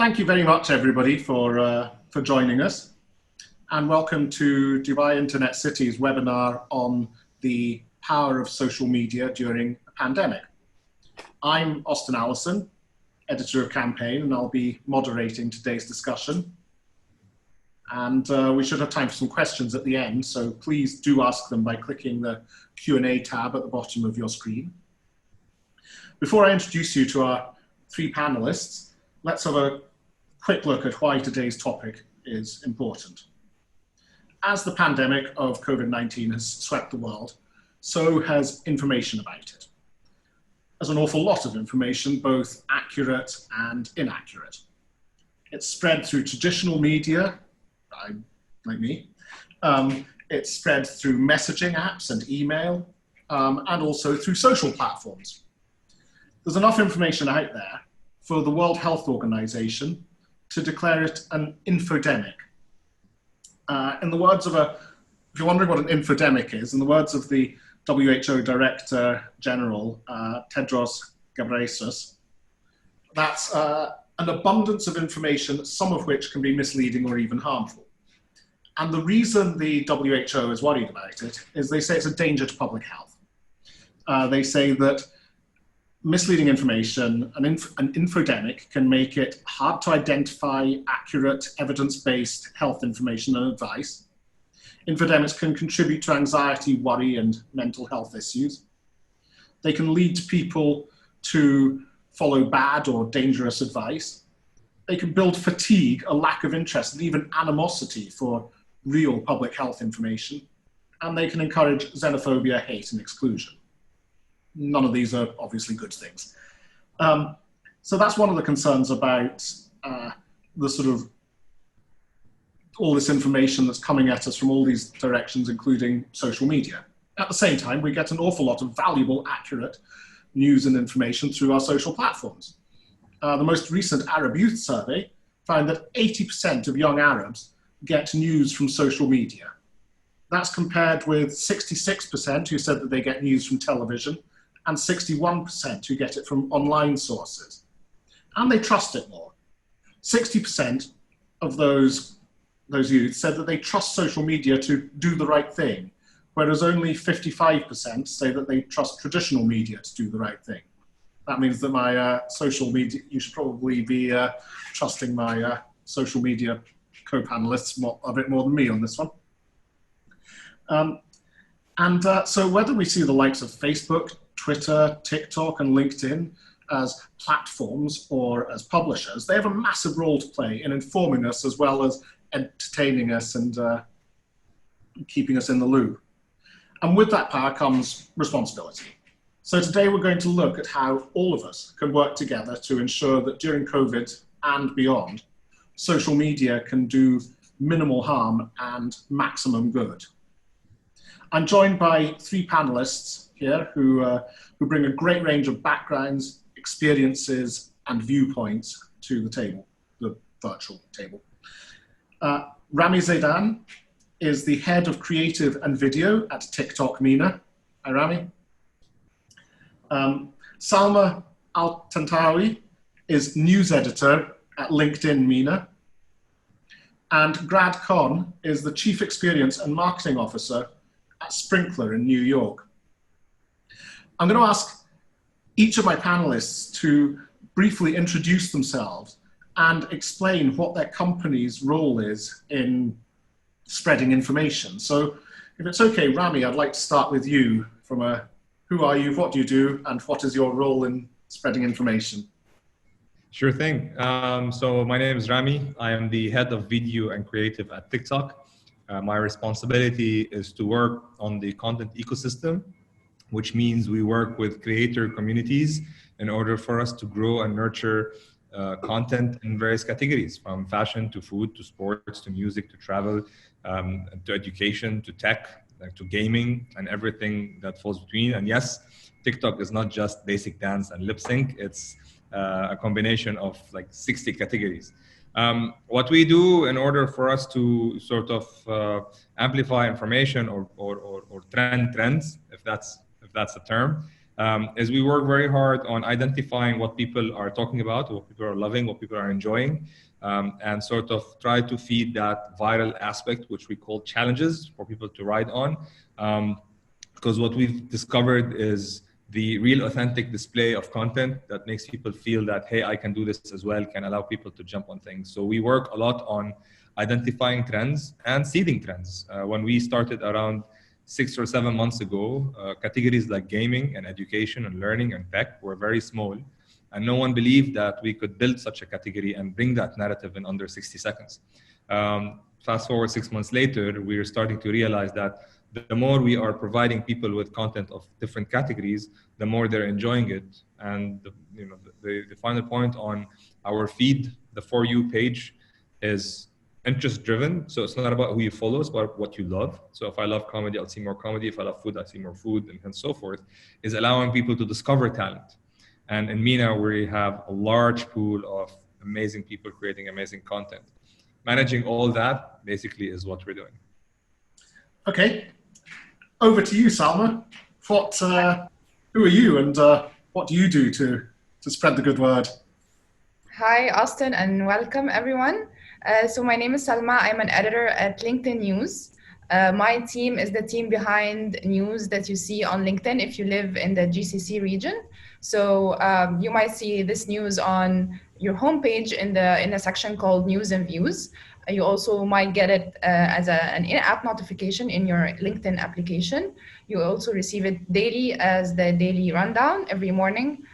Thank you very much, everybody, for joining us, and welcome to Dubai Internet City's webinar on the power of social media during a pandemic. I'm Austin Allison, editor of Campaign, and I'll be moderating today's discussion. And we should have time for some questions at the end, so please do ask them by clicking the Q&A tab at the bottom of your screen. Before I introduce you to our three panelists, let's have a quick look at why today's topic is important. As the pandemic of COVID-19 has swept the world, so has information about it. There's an awful lot of information, both accurate and inaccurate. It's spread through traditional media, like me. It's spread through messaging apps and email, and also through social platforms. There's enough information out there for the World Health Organization to declare it an infodemic. In the words of if you're wondering what an infodemic is, in the words of the WHO Director General, Tedros Ghebreyesus, that's an abundance of information, some of which can be misleading or even harmful. And the reason the WHO is worried about it is they say it's a danger to public health. They say that misleading information, an infodemic, can make it hard to identify accurate, evidence-based health information and advice. Infodemics can contribute to anxiety, worry, and mental health issues. They can lead people to follow bad or dangerous advice. They can build fatigue, a lack of interest, and even animosity for real public health information. And they can encourage xenophobia, hate, and exclusion. None of these are obviously good things. So that's one of the concerns about the sort of all this information that's coming at us from all these directions, including social media. At the same time, we get an awful lot of valuable, accurate news and information through our social platforms. The most recent Arab Youth Survey found that 80% of young Arabs get news from social media. That's compared with 66% who said that they get news from television, and 61% who get it from online sources. And they trust it more. 60% of those youth said that they trust social media to do the right thing, whereas only 55% say that they trust traditional media to do the right thing. That means that my social media, you should probably be trusting my social media co-panelists a bit more than me on this one. So whether we see the likes of Facebook, Twitter, TikTok, and LinkedIn as platforms or as publishers, they have a massive role to play in informing us as well as entertaining us and keeping us in the loop. And with that power comes responsibility. So today we're going to look at how all of us can work together to ensure that during COVID and beyond, social media can do minimal harm and maximum good. I'm joined by three panelists here who bring a great range of backgrounds, experiences, and viewpoints to the table, the virtual table. Rami Zaidan is the head of creative and video at TikTok MENA. Hi, Rami. Salma Al-Tantawi is news editor at LinkedIn MENA. And Grad Khan is the chief experience and marketing officer at Sprinklr in New York. I'm going to ask each of my panelists to briefly introduce themselves and explain what their company's role is in spreading information. So if it's okay, Rami, I'd like to start with you from who are you, what do you do, and what is your role in spreading information? Sure thing. So my name is Rami. I am the head of video and creative at TikTok. My responsibility is to work on the content ecosystem, which means we work with creator communities in order for us to grow and nurture content in various categories, from fashion to food to sports to music to travel to education to tech to gaming and everything that falls between. And yes, TikTok is not just basic dance and lip sync. It's a combination of like 60 categories. What we do in order for us to sort of amplify information or trends, if that's a term, is we work very hard on identifying what people are talking about, what people are loving, what people are enjoying, and sort of try to feed that viral aspect, which we call challenges for people to ride on. Because what we've discovered is the real authentic display of content that makes people feel that, hey, I can do this as well, can allow people to jump on things. So we work a lot on identifying trends and seeding trends. When we started around 6 or 7 months ago, categories like gaming and education and learning and tech were very small. And no one believed that we could build such a category and bring that narrative in under 60 seconds. Fast forward 6 months later, we're starting to realize that the more we are providing people with content of different categories, the more they're enjoying it. And the final point on our feed, the For You page, is interest driven. So it's not about who you follow, it's about what you love. So if I love comedy, I'll see more comedy. If I love food, I'll see more food, and so forth, is allowing people to discover talent. And in MENA, we have a large pool of amazing people creating amazing content. Managing all that basically is what we're doing. Okay. Over to you, Salma. Who are you, and what do you do to spread the good word? Hi, Austin, and welcome, everyone. So my name is Salma. I'm an editor at LinkedIn News. My team is the team behind news that you see on LinkedIn if you live in the GCC region. So you might see this news on your homepage in a section called News and Views. You also might get it as an in-app notification in your LinkedIn application. You also receive it daily as the daily rundown every morning.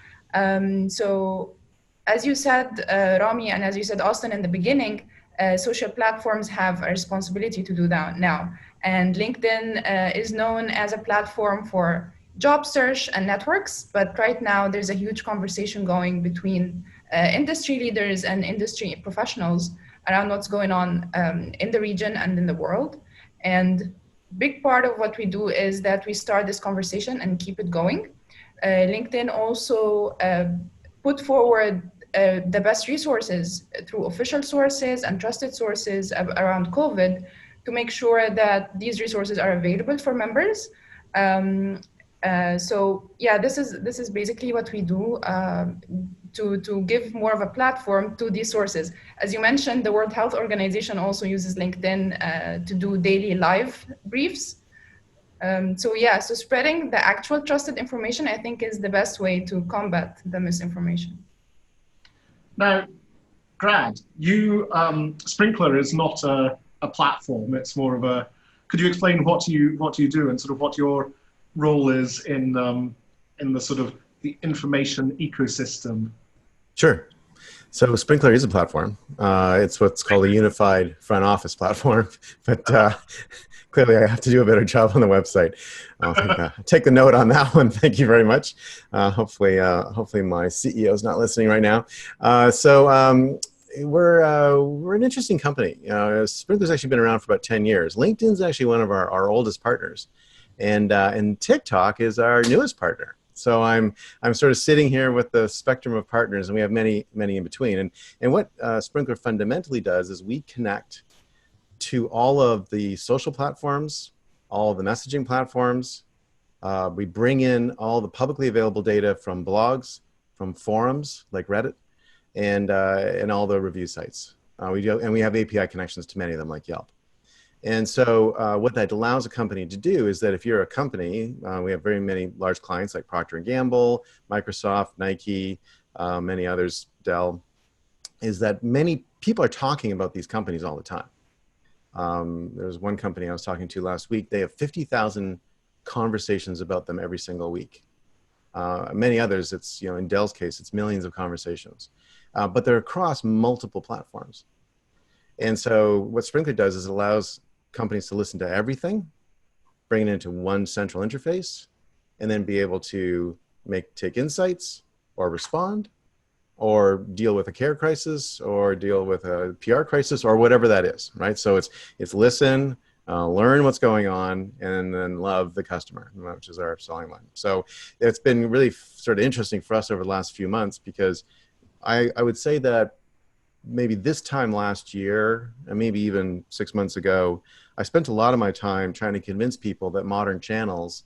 So as you said, Rami, and as you said, Austin, in the beginning, social platforms have a responsibility to do that now. And LinkedIn is known as a platform for job search and networks, but right now there's a huge conversation going between industry leaders and industry professionals around what's going on in the region and in the world. And big part of what we do is that we start this conversation and keep it going. LinkedIn also put forward the best resources through official sources and trusted sources around COVID to make sure that these resources are available for members. So yeah, this is basically what we do to give more of a platform to these sources. As you mentioned, the World Health Organization also uses LinkedIn to do daily live briefs. So yeah, so spreading the actual trusted information, I think, is the best way to combat the misinformation. Now, Grad, Sprinklr is not a platform. It's more of a. Could you explain what you do and sort of what your role is in the sort of the information ecosystem? Sure. So Sprinklr is a platform. It's what's called a unified front office platform, but clearly I have to do a better job on the website. I'll take the note on that one. Thank you very much. Hopefully my CEO is not listening right now. We're an interesting company. Sprinklr's actually been around for about 10 years. LinkedIn's actually one of our oldest partners, and TikTok is our newest partner. So I'm sort of sitting here with the spectrum of partners, and we have many in between. And what Sprinklr fundamentally does is we connect to all of the social platforms, all of the messaging platforms. We bring in all the publicly available data from blogs, from forums like Reddit, and all the review sites. We have API connections to many of them like Yelp. And so what that allows a company to do is that if you're a company, we have very many large clients like Procter & Gamble, Microsoft, Nike, many others, Dell, is that many people are talking about these companies all the time. There's one company I was talking to last week. They have 50,000 conversations about them every single week. Many others, it's, in Dell's case, it's millions of conversations. But they're across multiple platforms. And so what Sprinklr does is it allows companies to listen to everything, bring it into one central interface, and then be able to take insights or respond or deal with a care crisis or deal with a PR crisis or whatever that is, right? So it's listen, learn what's going on, and then love the customer, which is our selling line. So it's been really sort of interesting for us over the last few months because I would say that maybe this time last year, and maybe even 6 months ago, I spent a lot of my time trying to convince people that modern channels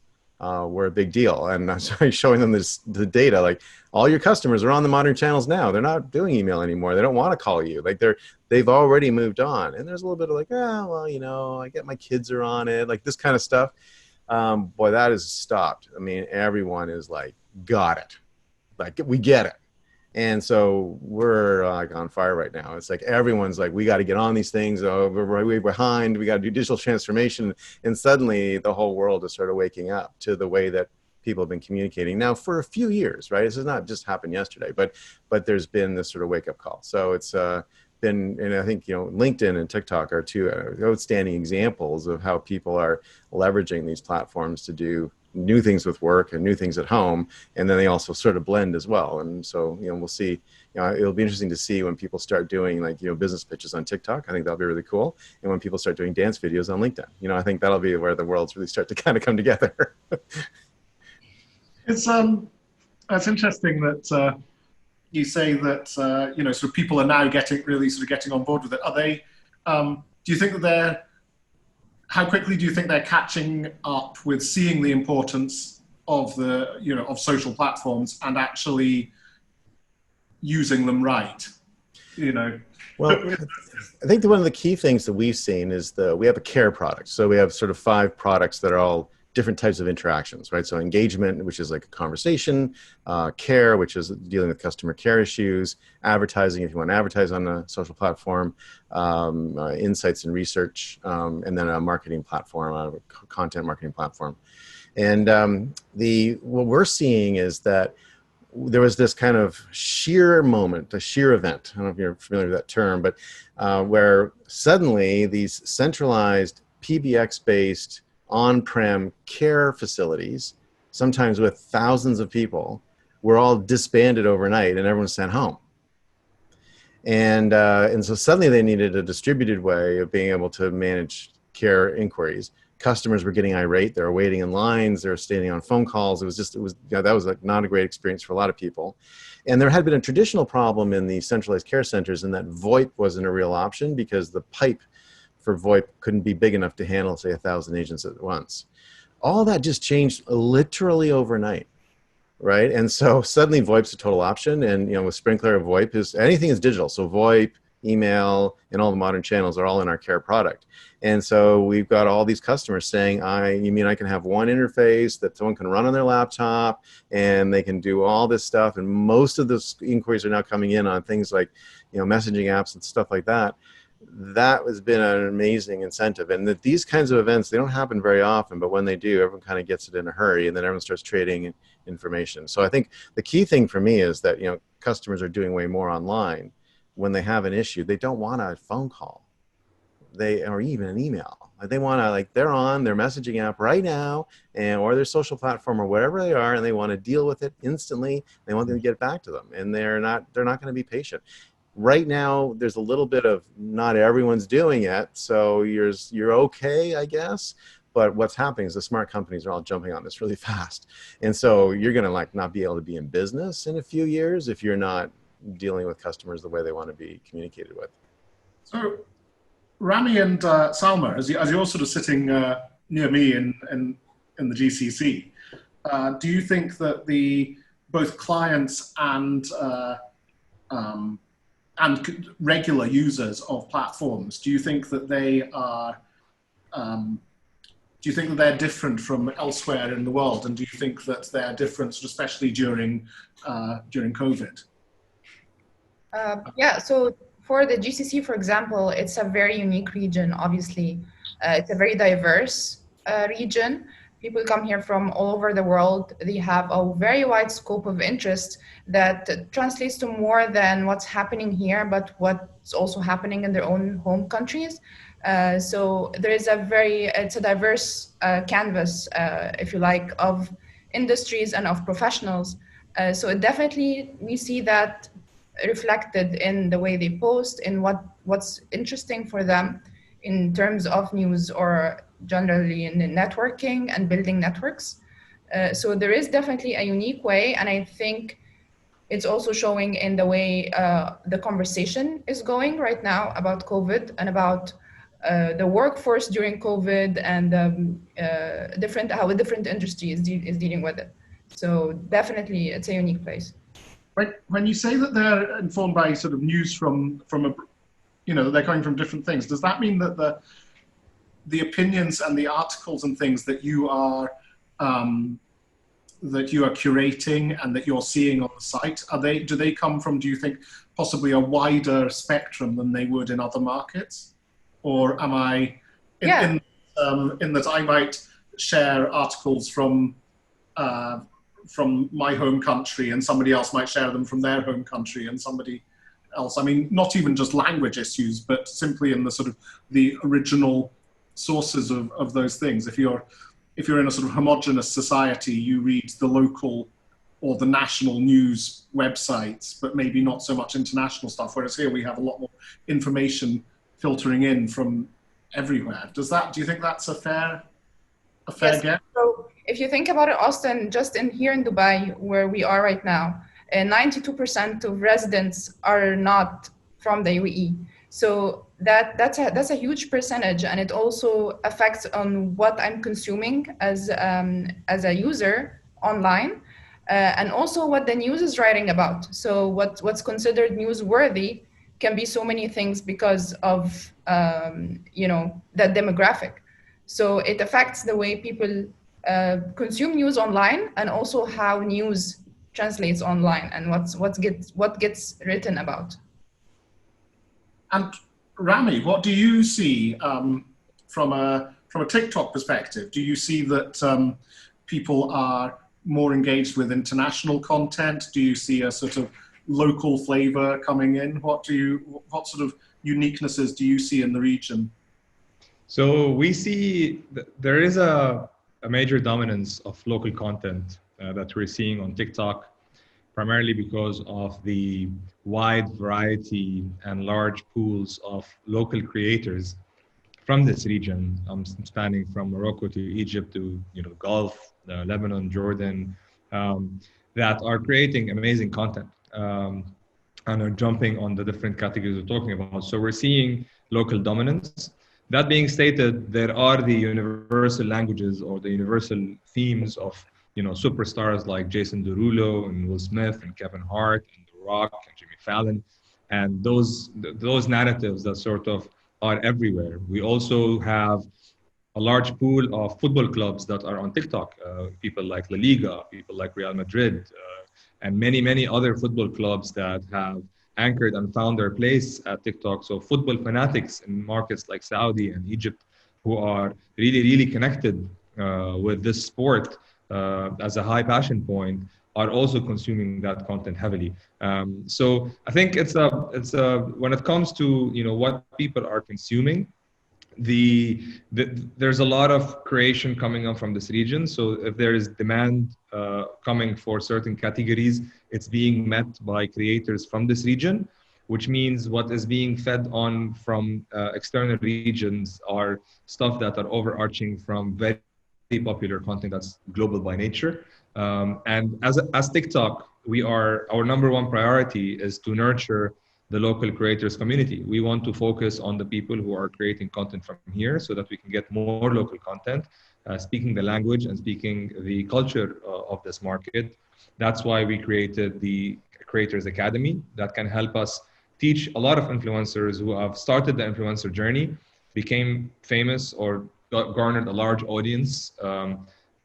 were a big deal. And I started showing them the data, like all your customers are on the modern channels now. They're not doing email anymore. They don't want to call you. Like they've already moved on. And there's a little bit of like, oh, well, you know, I get my kids are on it, like this kind of stuff. Boy, that has stopped. I mean, everyone is like, got it. Like, we get it. And so we're like on fire right now. It's like everyone's like, we got to get on these things. Oh, we're way behind. We got to do digital transformation. And suddenly the whole world is sort of waking up to the way that people have been communicating now for a few years, right? This has not just happened yesterday, but there's been this sort of wake up call. So it's been, and I think, you know, LinkedIn and TikTok are two outstanding examples of how people are leveraging these platforms to do new things with work and new things at home, and then they also sort of blend as well. And so, you know, we'll see. You know, it'll be interesting to see when people start doing, like, you know, business pitches on TikTok. I think that'll be really cool. And when people start doing dance videos on LinkedIn, you know, I think that'll be where the worlds really start to kind of come together. It's interesting that you say that you know, sort of people are now getting on board with it. Are they? Do you think that how quickly do you think they're catching up with seeing the importance of the, you know, of social platforms and actually using them right? You know. Well, I think that one of the key things that we've seen is we have a care product. So we have sort of 5 products that are all different types of interactions, right? So engagement, which is like a conversation, care, which is dealing with customer care issues, advertising, if you want to advertise on a social platform, insights and research, and then a marketing platform, a content marketing platform. And what we're seeing is that there was this kind of sheer moment, a sheer event. I don't know if you're familiar with that term, but where suddenly these centralized PBX-based on-prem care facilities, sometimes with thousands of people, were all disbanded overnight and everyone sent home. And so suddenly they needed a distributed way of being able to manage care inquiries. Customers were getting irate. They were waiting in lines. They were standing on phone calls. That was like not a great experience for a lot of people. And there had been a traditional problem in the centralized care centers in that VoIP wasn't a real option because the pipe for VoIP couldn't be big enough to handle, say, 1,000 agents at once. All that just changed literally overnight, right? And so suddenly VoIP's a total option. And, you know, with Sprinklr, VoIP anything is digital. So VoIP, email, and all the modern channels are all in our care product. And so we've got all these customers saying, you mean I can have one interface that someone can run on their laptop and they can do all this stuff. And most of those inquiries are now coming in on things like, you know, messaging apps and stuff like that. That has been an amazing incentive. And that these kinds of events, they don't happen very often, but when they do, everyone kind of gets it in a hurry and then everyone starts trading information. So I think the key thing for me is that, you know, customers are doing way more online. When they have an issue, they don't want a phone call, or even an email. They want to, like, they're on their messaging app right now, or their social platform or wherever they are, and they want to deal with it instantly. They want them to get back to them, and they're not going to be patient. Right now, there's a little bit of not everyone's doing it, so you're okay, I guess. But what's happening is the smart companies are all jumping on this really fast, and so you're going to, like, not be able to be in business in a few years if you're not dealing with customers the way they want to be communicated with. So, Rami and Salma, as you're sort of sitting near me in the GCC, do you think that both clients and regular users of platforms, do you think that they're different from elsewhere in the world, and do you think that they're different, especially during COVID? Yeah, so for the GCC, for example, it's a very unique region, obviously. It's a very diverse region. People come here from all over the world. They have a very wide scope of interest that translates to more than what's happening here, but what's also happening in their own home countries. So there is it's a diverse canvas, if you like, of industries and of professionals. So definitely we see that reflected in the way they post, in what's interesting for them in terms of news or generally in the networking and building networks. So there is definitely a unique way, and I think it's also showing in the way the conversation is going right now about COVID and about the workforce during COVID and how a different industry is dealing with it. So definitely, it's a unique place. When you say that they're informed by sort of news from they're coming from different things, does that mean that the opinions and the articles and things that you are curating and that you're seeing on the site, do they come from, do you think, possibly a wider spectrum than they would in other markets? Or am I in that I might share articles from my home country and somebody else might share them from their home country and somebody else, I mean, not even just language issues, but simply in the sort of the original sources of those things. If you're in a sort of homogenous society, you read the local or the national news websites, but maybe not so much international stuff. Whereas here we have a lot more information filtering in from everywhere. Do you think that's a fair guess? So if you think about it, Austin, just here in Dubai, where we are right now, 92% of residents are not from the UAE. So that's a huge percentage, and it also affects on what I'm consuming as a user online, and also what the news is writing about. So what's considered newsworthy can be so many things because of that demographic. So it affects the way people consume news online, and also how news translates online, and what gets written about. And Rami, what do you see from a TikTok perspective? Do you see that people are more engaged with international content? Do you see a sort of local flavor coming in? What sort of uniquenesses do you see in the region? So we see there is a major dominance of local content that we're seeing on TikTok, primarily because of the wide variety and large pools of local creators from this region, spanning from Morocco to Egypt to Gulf, Lebanon, Jordan, that are creating amazing content and are jumping on the different categories we're talking about. So we're seeing local dominance. That being stated, there are the universal languages or the universal themes of superstars like Jason Derulo and Will Smith and Kevin Hart and The Rock and Jimmy Fallon, and those narratives that sort of are everywhere. We also have a large pool of football clubs that are on TikTok, people like La Liga, people like Real Madrid, and many other football clubs that have anchored and found their place at TikTok. So football fanatics in markets like Saudi and Egypt, who are really connected with this sport as a high passion point, are also consuming that content heavily. So I think it's when it comes to what people are consuming, there's a lot of creation coming up from this region. So if there is demand coming for certain categories, it's being met by creators from this region, which means what is being fed on from external regions are stuff that are overarching from very popular content that's global by nature. And as TikTok, our number one priority is to nurture the local creators community. We want to focus on the people who are creating content from here so that we can get more local content, speaking the language and speaking the culture of this market. That's why we created the Creators Academy that can help us teach a lot of influencers who have started the influencer journey, became famous or garnered a large audience,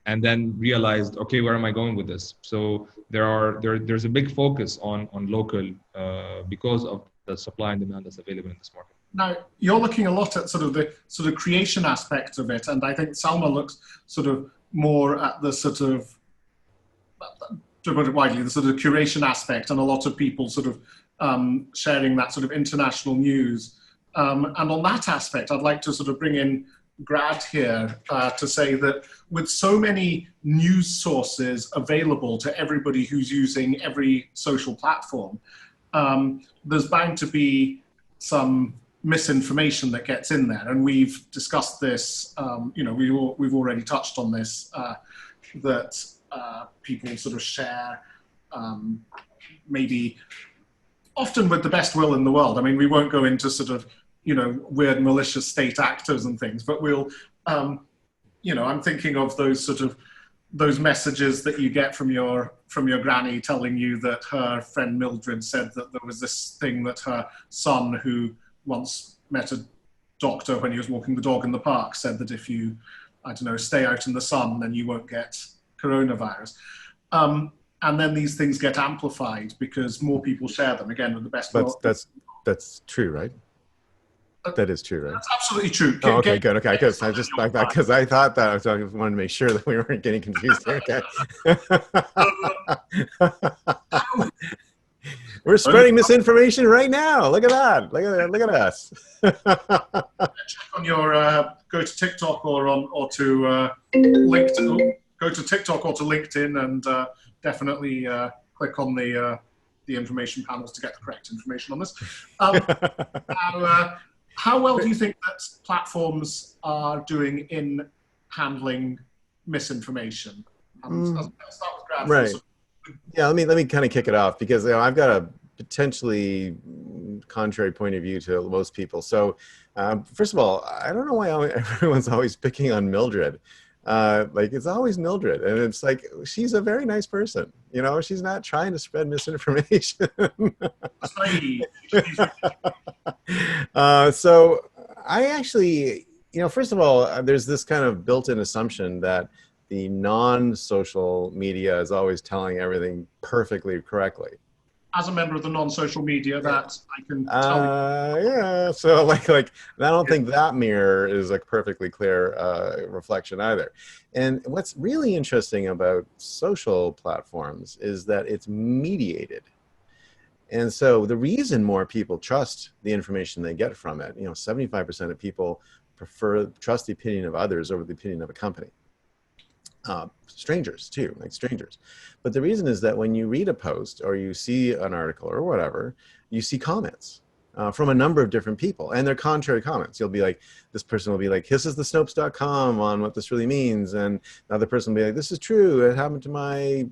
and then realized, okay, where am I going with this? So there's a big focus on local because of the supply and demand that's available in this market. Now, you're looking a lot at the creation aspect of it, and I think Salma looks sort of more at the sort of, to put it widely, the sort of curation aspect, and a lot of people sort of sharing that sort of international news. And on that aspect, I'd like to sort of bring in Grad here to say that with so many news sources available to everybody who's using every social platform, there's bound to be some misinformation that gets in there. And we've discussed this, we've already touched on this, that people sort of share maybe often with the best will in the world. I mean, we won't go into sort of weird malicious state actors and things, but we'll, I'm thinking of those messages that you get from your granny telling you that her friend Mildred said that there was this thing that her son, who once met a doctor when he was walking the dog in the park, said that if you, I don't know, stay out in the sun, then you won't get coronavirus. And then these things get amplified because more people share them. Again, with the best. That's true, right? That is true, right? That's absolutely true. Oh, okay, good. Okay, because I just like that because I thought that I wanted to make sure that we weren't getting confused here. Okay. We're spreading misinformation right now. Look at that. Look at us. Check on your go to TikTok or to LinkedIn. Go to TikTok or to LinkedIn and definitely click on the information panels to get the correct information on this. How well do you think that platforms are doing in handling misinformation? I'll start with Graham. Right. Yeah, let me kind of kick it off because I've got a potentially contrary point of view to most people. So, first of all, I don't know why everyone's always picking on Mildred. Like it's always Mildred, and it's like she's a very nice person. She's not trying to spread misinformation. So I actually, first of all, there's this kind of built-in assumption that the non-social media is always telling everything perfectly correctly. As a member of the non-social media, that I can tell you. Yeah, so like I don't think that mirror is a perfectly clear reflection either. And what's really interesting about social platforms is that it's mediated. And so the reason more people trust the information they get from it, 75% of people trust the opinion of others over the opinion of a company. Strangers too, like strangers. But the reason is that when you read a post or you see an article or whatever, you see comments from a number of different people, and they're contrary comments. You'll be like, this person will be like, this is the Snopes.com on what this really means, and the other person will be like, this is true, it happened to my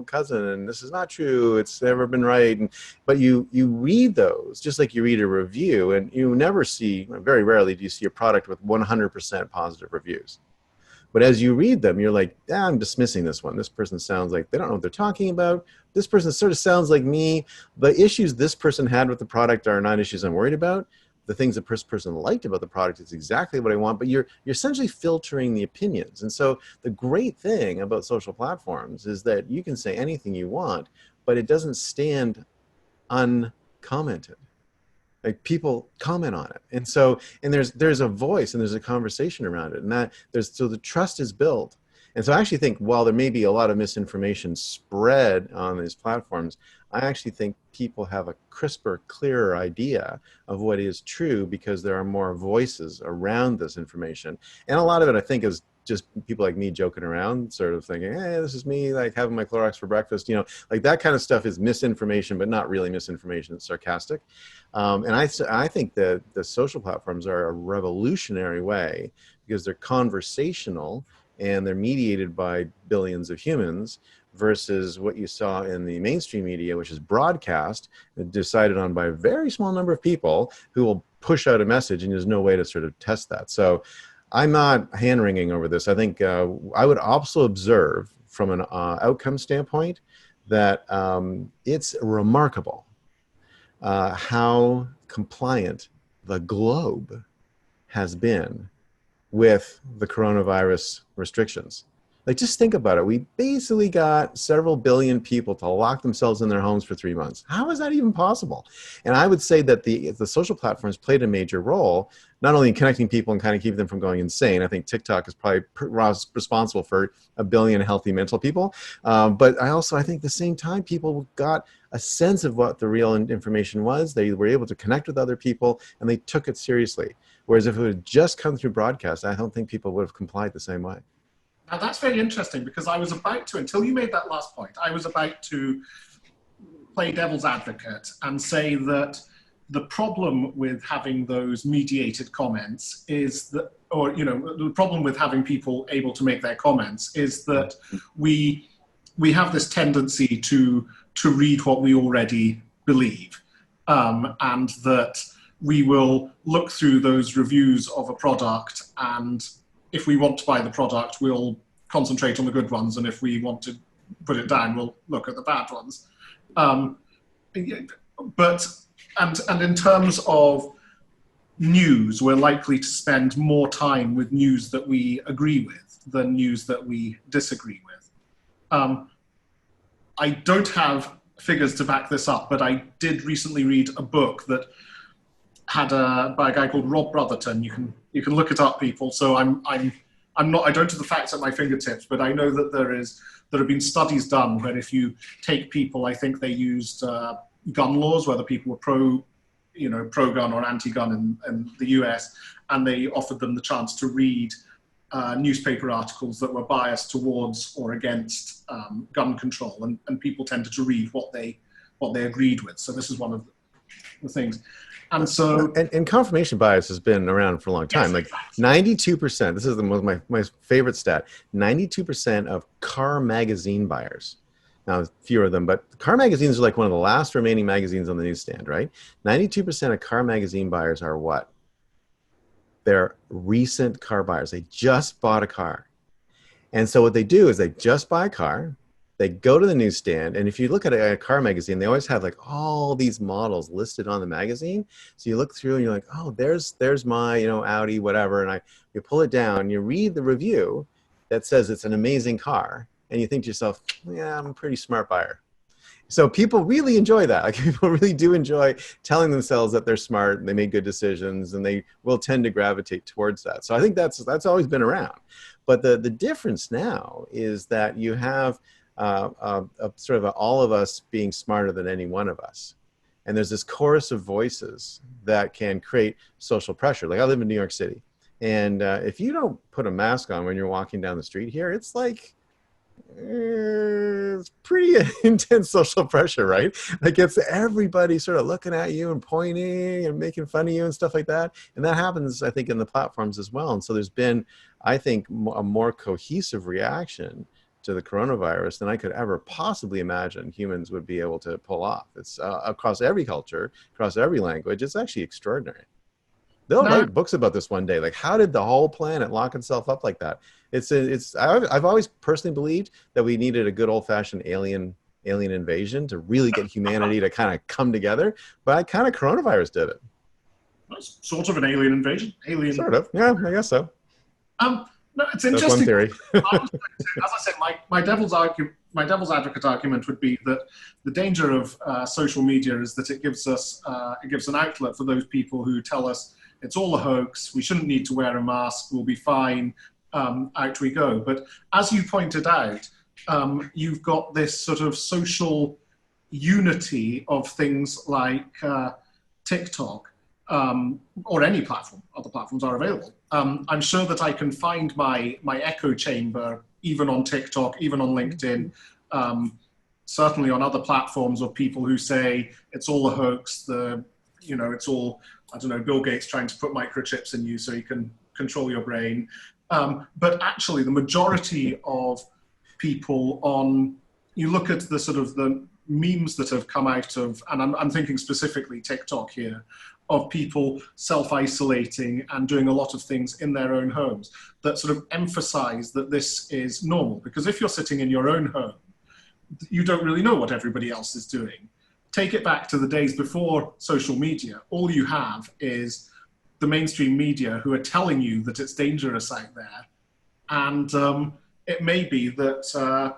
cousin, and this is not true, it's never been right. But you read those just like you read a review, and you never see, very rarely do you see a product with 100% positive reviews. But as you read them, you're like, I'm dismissing this one. This person sounds like they don't know what they're talking about. This person sort of sounds like me. The issues this person had with the product are not issues I'm worried about. The things the person liked about the product is exactly what I want, but you're essentially filtering the opinions. And so the great thing about social platforms is that you can say anything you want, but it doesn't stand uncommented. Like people comment on it, and there's a voice and there's a conversation around it, and so the trust is built. And so I actually think while there may be a lot of misinformation spread on these platforms, I actually think people have a crisper, clearer idea of what is true because there are more voices around this information, and a lot of it I think is just people like me joking around, sort of thinking, hey, this is me like having my Clorox for breakfast, like that kind of stuff is misinformation, but not really misinformation. It's sarcastic. And I think that the social platforms are a revolutionary way because they're conversational and they're mediated by billions of humans versus what you saw in the mainstream media, which is broadcast, decided on by a very small number of people who will push out a message, and there's no way to sort of test that. So I'm not hand-wringing over this. I think I would also observe from an outcome standpoint that it's remarkable how compliant the globe has been with the coronavirus restrictions. Like, just think about it. We basically got several billion people to lock themselves in their homes for 3 months. How is that even possible? And I would say that the social platforms played a major role, not only in connecting people and kind of keeping them from going insane. I think TikTok is probably responsible for 1 billion healthy mental people. But I think at the same time, people got a sense of what the real information was. They were able to connect with other people, and they took it seriously. Whereas if it had just come through broadcast, I don't think people would have complied the same way. Now that's very interesting because I was about to, until you made that last point, I was about to play devil's advocate and say that the problem with having those mediated comments is that, or, the problem with having people able to make their comments is that we have this tendency to read what we already believe, and that we will look through those reviews of a product, and if we want to buy the product, we'll concentrate on the good ones, and if we want to put it down, we'll look at the bad ones. But in terms of news, we're likely to spend more time with news that we agree with than news that we disagree with. I don't have figures to back this up, but I did recently read a book that had by a guy called Rob Brotherton. You can look it up, people. So I don't have the facts at my fingertips, but I know that there have been studies done where if you take people, I think they used gun laws, whether people were pro-gun or anti-gun in the US, and they offered them the chance to read newspaper articles that were biased towards or against gun control, and people tended to read what they agreed with. So this is one of the things. And so, and confirmation bias has been around for a long time. Yes, like 92%. This is my favorite stat. 92% of car magazine buyers. Now, fewer of them, but car magazines are like one of the last remaining magazines on the newsstand, right? 92% of car magazine buyers are what? They're recent car buyers. They just bought a car. And so what they do is they just buy a car, they go to the newsstand, and if you look at a car magazine, they always have like all these models listed on the magazine. So you look through and you're like, oh, there's my, Audi, whatever. And you pull it down, you read the review that says it's an amazing car. And you think to yourself, yeah, I'm a pretty smart buyer. So people really enjoy that. Like, people really do enjoy telling themselves that they're smart and they make good decisions, and they will tend to gravitate towards that. So I think that's always been around. But the difference now is that you have all of us being smarter than any one of us. And there's this chorus of voices that can create social pressure. Like, I live in New York City. And if you don't put a mask on when you're walking down the street here, it's like, it's pretty intense social pressure, right? Like, it's everybody sort of looking at you and pointing and making fun of you and stuff like that. And that happens, I think, in the platforms as well. And so there's been, I think, a more cohesive reaction to the coronavirus than I could ever possibly imagine humans would be able to pull off. It's across every culture, across every language. It's actually extraordinary. They'll write books about this one day. Like, how did the whole planet lock itself up like that? I've always personally believed that we needed a good old-fashioned alien invasion to really get humanity to kind of come together. But coronavirus did it. That's sort of an alien invasion. Sort of. Yeah, I guess so. No, it's interesting. That's one theory. As I said, my devil's advocate argument would be that the danger of social media is that it gives an outlet for those people who tell us it's all a hoax, we shouldn't need to wear a mask, we'll be fine, out we go. But as you pointed out, you've got this sort of social unity of things like TikTok, or any platform. Other platforms are available. I'm sure that I can find my echo chamber even on TikTok, even on LinkedIn, certainly on other platforms of people who say it's all a hoax, it's all, I don't know, Bill Gates trying to put microchips in you so you can control your brain. But actually the majority of people you look at the sort of the memes that have come out of, and I'm thinking specifically TikTok here, of people self-isolating and doing a lot of things in their own homes that sort of emphasize that this is normal. Because if you're sitting in your own home, you don't really know what everybody else is doing. Take it back to the days before social media. All you have is the mainstream media who are telling you that it's dangerous out there. And it may be that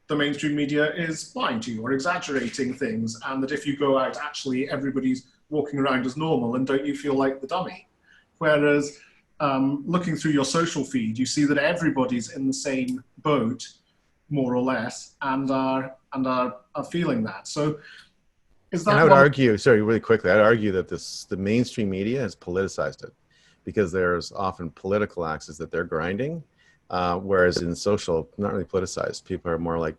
the mainstream media is lying to you or exaggerating things, and that if you go out, actually everybody's walking around as normal, and don't you feel like the dummy? Whereas looking through your social feed, you see that everybody's in the same boat, more or less, and are feeling that. So is that? And I would argue, sorry, really quickly, I'd argue that the mainstream media has politicized it, because there's often political axes that they're grinding, whereas in social, not really politicized. People are more like,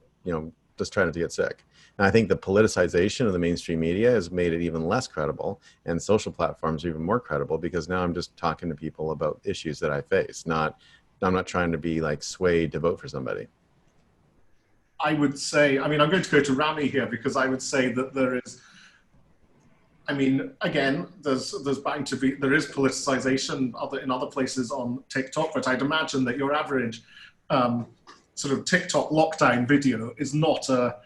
just trying not to get sick. And I think the politicization of the mainstream media has made it even less credible, and social platforms are even more credible, because now I'm just talking to people about issues that I face. I'm not trying to be like swayed to vote for somebody. I would say, I'm going to go to Rami here, because I would say that there is I mean, again, there's bound to be, there is politicization in other places on TikTok, but I'd imagine that your average sort of TikTok lockdown video is not a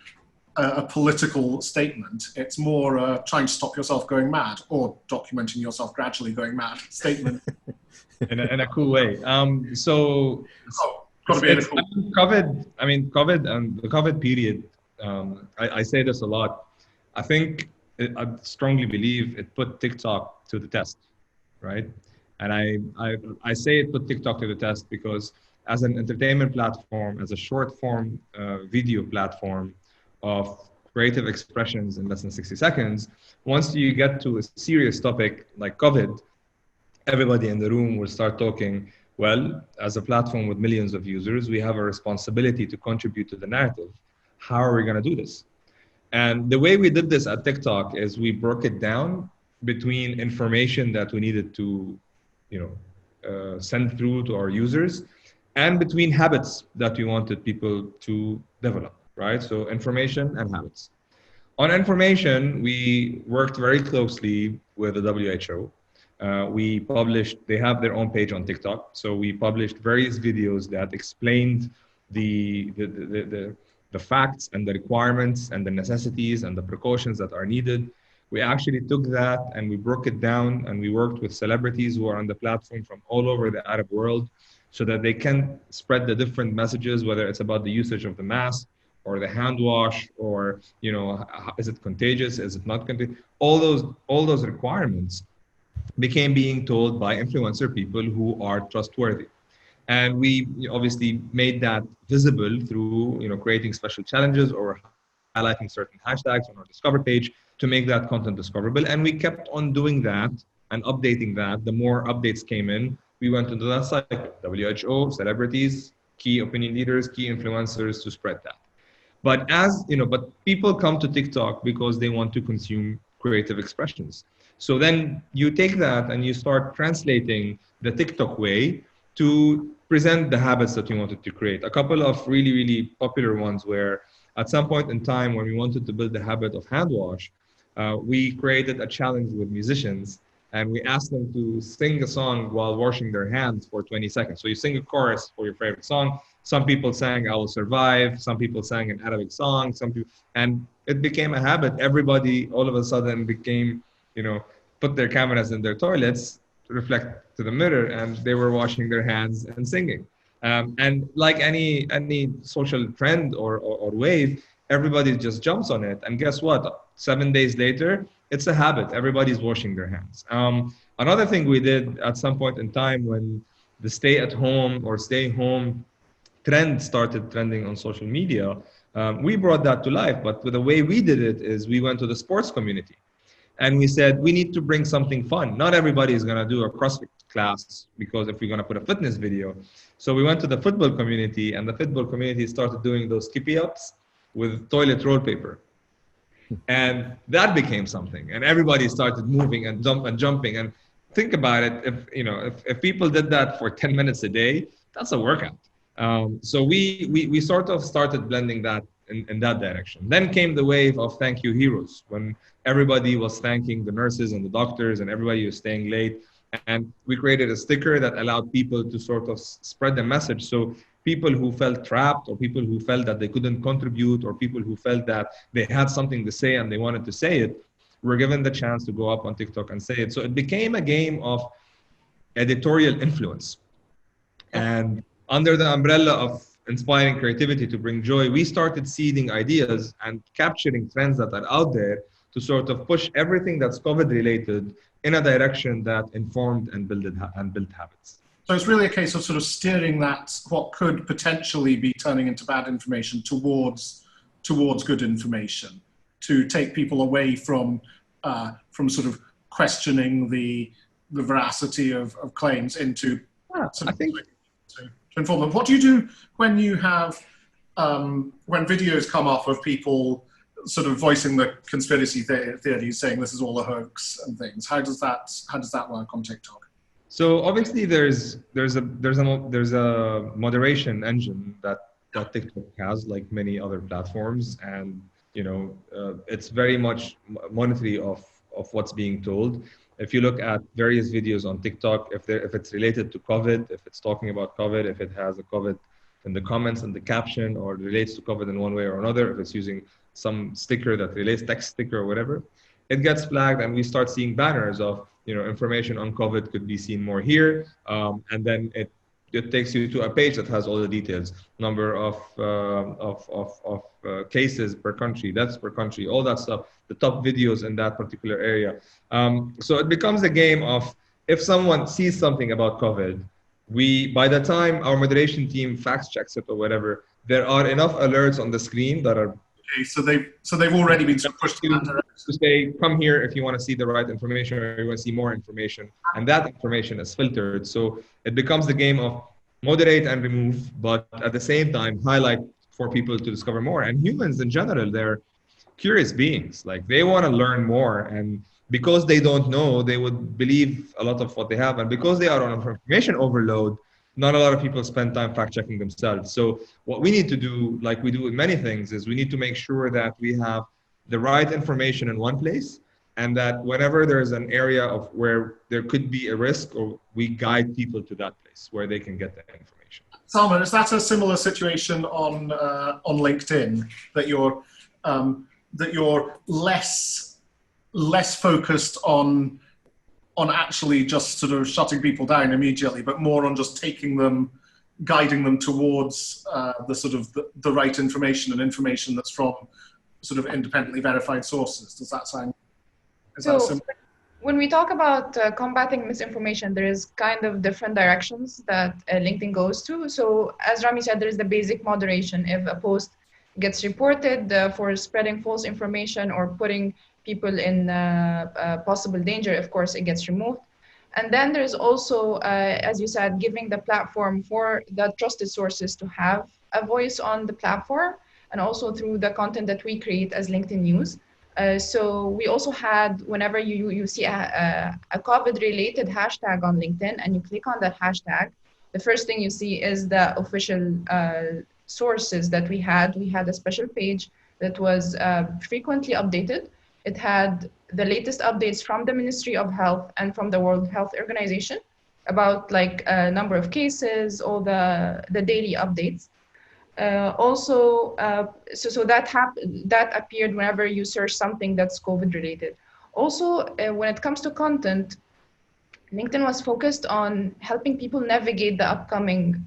political statement. It's more trying to stop yourself going mad, or documenting yourself gradually going mad statement. in a cool way. So Got to be in a cool. COVID and the COVID period. I say this a lot. I think I strongly believe it put TikTok to the test, right? And I say it put TikTok to the test because as an entertainment platform, as a short form video platform of creative expressions in less than 60 seconds, once you get to a serious topic like COVID, everybody in the room will start talking, well, as a platform with millions of users, we have a responsibility to contribute to the narrative. How are we going to do this? And the way we did this at TikTok is we broke it down between information that we needed to, send through to our users, and between habits that we wanted people to develop, right? So information and habits. On information, we worked very closely with the WHO. We published, they have their own page on TikTok. So we published various videos that explained the facts and the requirements and the necessities and the precautions that are needed. We actually took that and we broke it down, and we worked with celebrities who are on the platform from all over the Arab world so that they can spread the different messages, whether it's about the usage of the mask or the hand wash, or, is it contagious? Is it not contagious? All those requirements became being told by influencer people who are trustworthy. And we obviously made that visible through, creating special challenges or highlighting certain hashtags on our Discover page to make that content discoverable. And we kept on doing that and updating that. The more updates came in, we went into that cycle. WHO, celebrities, key opinion leaders, key influencers to spread that. But but people come to TikTok because they want to consume creative expressions. So then you take that and you start translating the TikTok way to present the habits that you wanted to create. A couple of really, really popular ones were at some point in time when we wanted to build the habit of hand wash, we created a challenge with musicians and we asked them to sing a song while washing their hands for 20 seconds. So you sing a chorus for your favorite song. Some people sang I Will Survive. Some people sang an Arabic song. And it became a habit. Everybody all of a sudden became, put their cameras in their toilets to reflect to the mirror, and they were washing their hands and singing. And like any social trend or wave, everybody just jumps on it. And guess what? 7 days later, it's a habit. Everybody's washing their hands. Another thing we did at some point in time when the stay at home or stay home trend started trending on social media, we brought that to life. But the way we did it is we went to the sports community. And we said, we need to bring something fun. Not everybody is going to do a CrossFit class, because if we're going to put a fitness video. So we went to the football community, and the football community started doing those skippy ups with toilet roll paper. And that became something. And everybody started moving and jumping. And think about it. If people did that for 10 minutes a day, that's a workout. So we sort of started blending that in that direction. Then came the wave of thank you heroes, when everybody was thanking the nurses and the doctors and everybody was staying late. And we created a sticker that allowed people to sort of spread the message. So people who felt trapped, or people who felt that they couldn't contribute, or people who felt that they had something to say and they wanted to say it, were given the chance to go up on TikTok and say it. So it became a game of editorial influence. And under the umbrella of inspiring creativity to bring joy, we started seeding ideas and capturing trends that are out there to sort of push everything that's COVID related in a direction that informed and built habits. So it's really a case of sort of steering that, what could potentially be turning into bad information, towards good information, to take people away from sort of questioning the veracity of claims into I think to inform them. What do you do when you have when videos come off of people sort of voicing the conspiracy theories, saying this is all a hoax and things? How does that work on TikTok? So obviously there's a moderation engine that TikTok has, like many other platforms, and it's very much monetary of what's being told. If you look at various videos on TikTok, if it's related to COVID, if it's talking about COVID, if it has a COVID in the comments and the caption, or relates to COVID in one way or another, if it's using some sticker that relates, text sticker or whatever, it gets flagged, and we start seeing banners of, information on COVID could be seen more here, and then it takes you to a page that has all the details, number of cases per country, deaths per country, all that stuff, the top videos in that particular area. So it becomes a game of, if someone sees something about COVID, by the time our moderation team fact checks it or whatever, there are enough alerts on the screen that are so they've already been pushed in that direction. To say, come here if you want to see the right information or you want to see more information, and that information is filtered. So it becomes the game of moderate and remove, but at the same time highlight for people to discover more. And humans in general, they're curious beings. Like, they want to learn more, and because they don't know, they would believe a lot of what they have, and because they are on information overload, not a lot of people spend time fact checking themselves. So what we need to do, like we do with many things, is we need to make sure that we have the right information in one place, and that whenever there's an area of where there could be a risk, or we guide people to that place where they can get that information. Salman, is that a similar situation on LinkedIn, that you're less focused on actually just sort of shutting people down immediately, but more on just taking them, guiding them towards the right information, and information that's from sort of independently verified sources? Does that sound? When we talk about combating misinformation, there is kind of different directions that LinkedIn goes to. So as Rami said, there is the basic moderation. If a post gets reported for spreading false information or putting people in possible danger, of course, it gets removed. And then there's also, as you said, giving the platform for the trusted sources to have a voice on the platform, and also through the content that we create as LinkedIn News. So we also had, whenever you see a COVID-related hashtag on LinkedIn and you click on that hashtag, the first thing you see is the official sources that we had. We had a special page that was frequently updated. It had the latest updates from the Ministry of Health and from the World Health Organization about like a number of cases, all the daily updates. So that appeared whenever you search something that's COVID related. Also, when it comes to content, LinkedIn was focused on helping people navigate the upcoming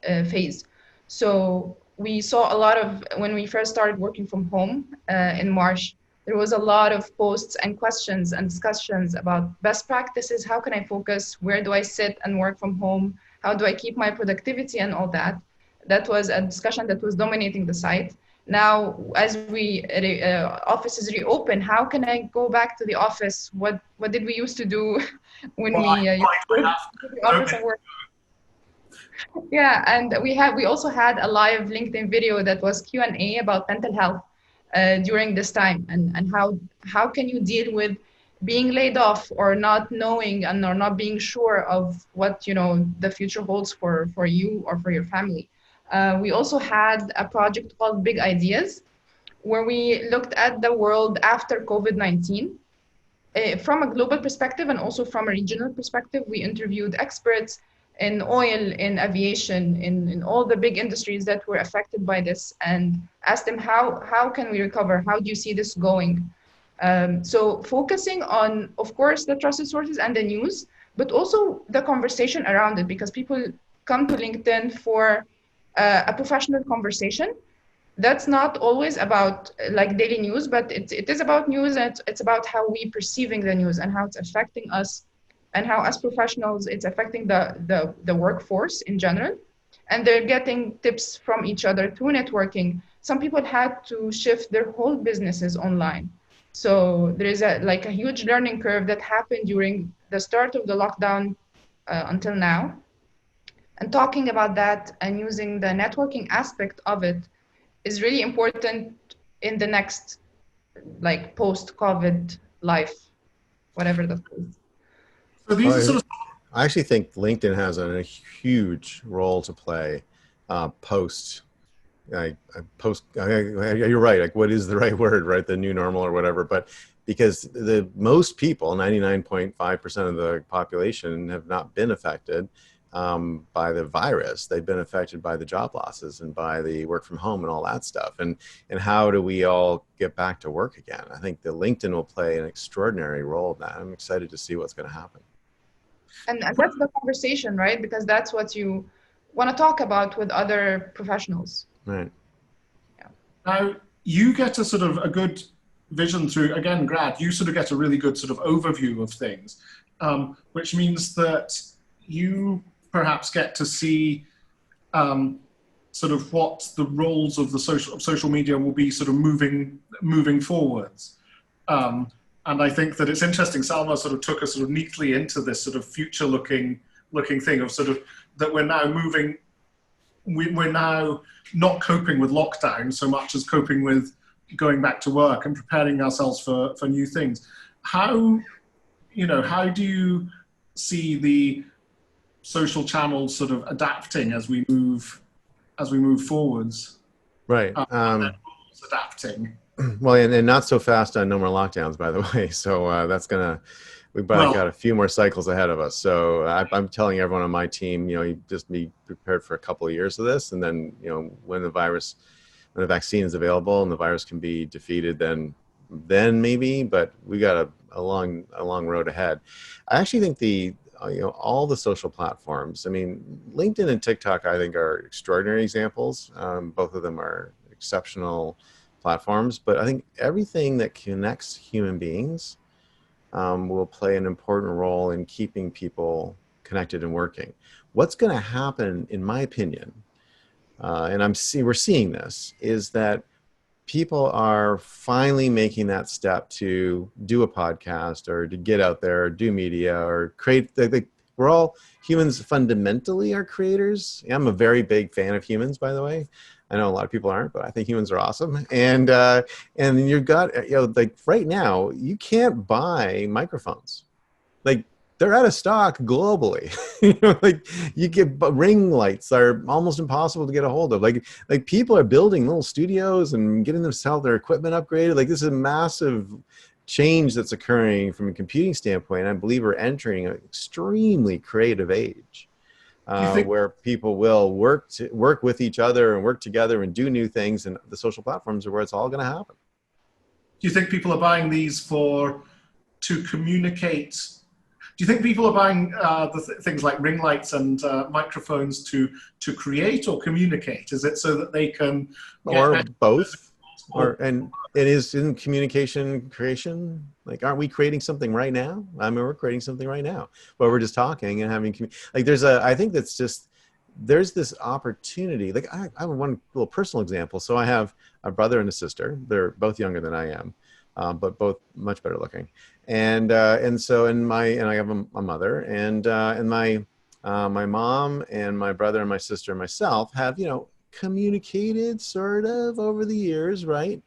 phase. So we saw a lot of, when we first started working from home in March, there was a lot of posts and questions and discussions about best practices. How can I focus? Where do I sit and work from home? How do I keep my productivity and all that? That was a discussion that was dominating the site. Now, as offices reopen, how can I go back to the office? What did we used to do when we the office and work? Yeah, and we also had a live LinkedIn video that was Q&A about mental health during this time, and how can you deal with being laid off, or not knowing or not being sure of what the future holds for you or for your family. We also had a project called Big Ideas, where we looked at the world after COVID-19 from a global perspective and also from a regional perspective. We interviewed experts in oil, in aviation, in all the big industries that were affected by this, and asked them how can we recover? How do you see this going? So focusing on, of course, the trusted sources and the news, but also the conversation around it, because people come to LinkedIn for a professional conversation. That's not always about like daily news, but it is about news, and it's about how we perceiving the news and how it's affecting us, and how as professionals it's affecting the workforce in general. And they're getting tips from each other through networking. Some people had to shift their whole businesses online. So there is a huge learning curve that happened during the start of the lockdown until now. And talking about that and using the networking aspect of it is really important in the next, like, post-COVID life, whatever that is. So these are sort of... I actually think LinkedIn has a huge role to play post I post, you're right. Like, what is the right word, right? The new normal or whatever. But because the most people, 99.5% of the population, have not been affected by the virus. They've been affected by the job losses and by the work from home and all that stuff. And how do we all get back to work again? I think the LinkedIn will play an extraordinary role in that. I'm excited to see what's going to happen. And that's the conversation, right? Because that's what you want to talk about with other professionals. Right. Yeah. Now, you get a sort of a good vision through, again, Grad, you sort of get a really good sort of overview of things, which means that you perhaps get to see sort of what the roles of the social media will be sort of moving forwards. And I think that it's interesting, Salma sort of took us sort of neatly into this sort of future looking thing of sort of that we're now moving, we're now not coping with lockdown so much as coping with going back to work and preparing ourselves for new things. How do you see the social channels sort of adapting as we move forwards? Right. And then rules adapting. Well, and not so fast on no more lockdowns, by the way. So that's we've got a few more cycles ahead of us. So I'm telling everyone on my team, you just be prepared for a couple of years of this. And then, when the vaccine is available and the virus can be defeated, then maybe, but we got a long road ahead. I actually think all the social platforms, I mean, LinkedIn and TikTok, I think, are extraordinary examples. Both of them are exceptional platforms, but I think everything that connects human beings will play an important role in keeping people connected and working. What's going to happen, in my opinion, and we're seeing this, is that people are finally making that step to do a podcast or to get out there or do media or create. We're all humans fundamentally are creators. I'm a very big fan of humans, by the way. I know a lot of people aren't, but I think humans are awesome. And you've got, like right now, you can't buy microphones. Like, they're out of stock globally. Like, you get ring lights are almost impossible to get a hold of. Like people are building little studios and getting themselves their equipment upgraded. Like, this is a massive change that's occurring from a computing standpoint. I believe we're entering an extremely creative age. Where people will work with each other and work together and do new things, and the social platforms are where it's all going to happen. Do you think people are buying these to communicate? Do you think people are buying things like ring lights and microphones to create or communicate? Is it so that they can or both? And it is in communication creation. Like, aren't we creating something right now? I mean, we're creating something right now, but we're just talking and having, like, I think that's just, there's this opportunity. Like, I have one little personal example. So I have a brother and a sister. They're both younger than I am, but both much better looking. And I have a mother, and my mom and my brother and my sister and myself have, communicated sort of over the years, right?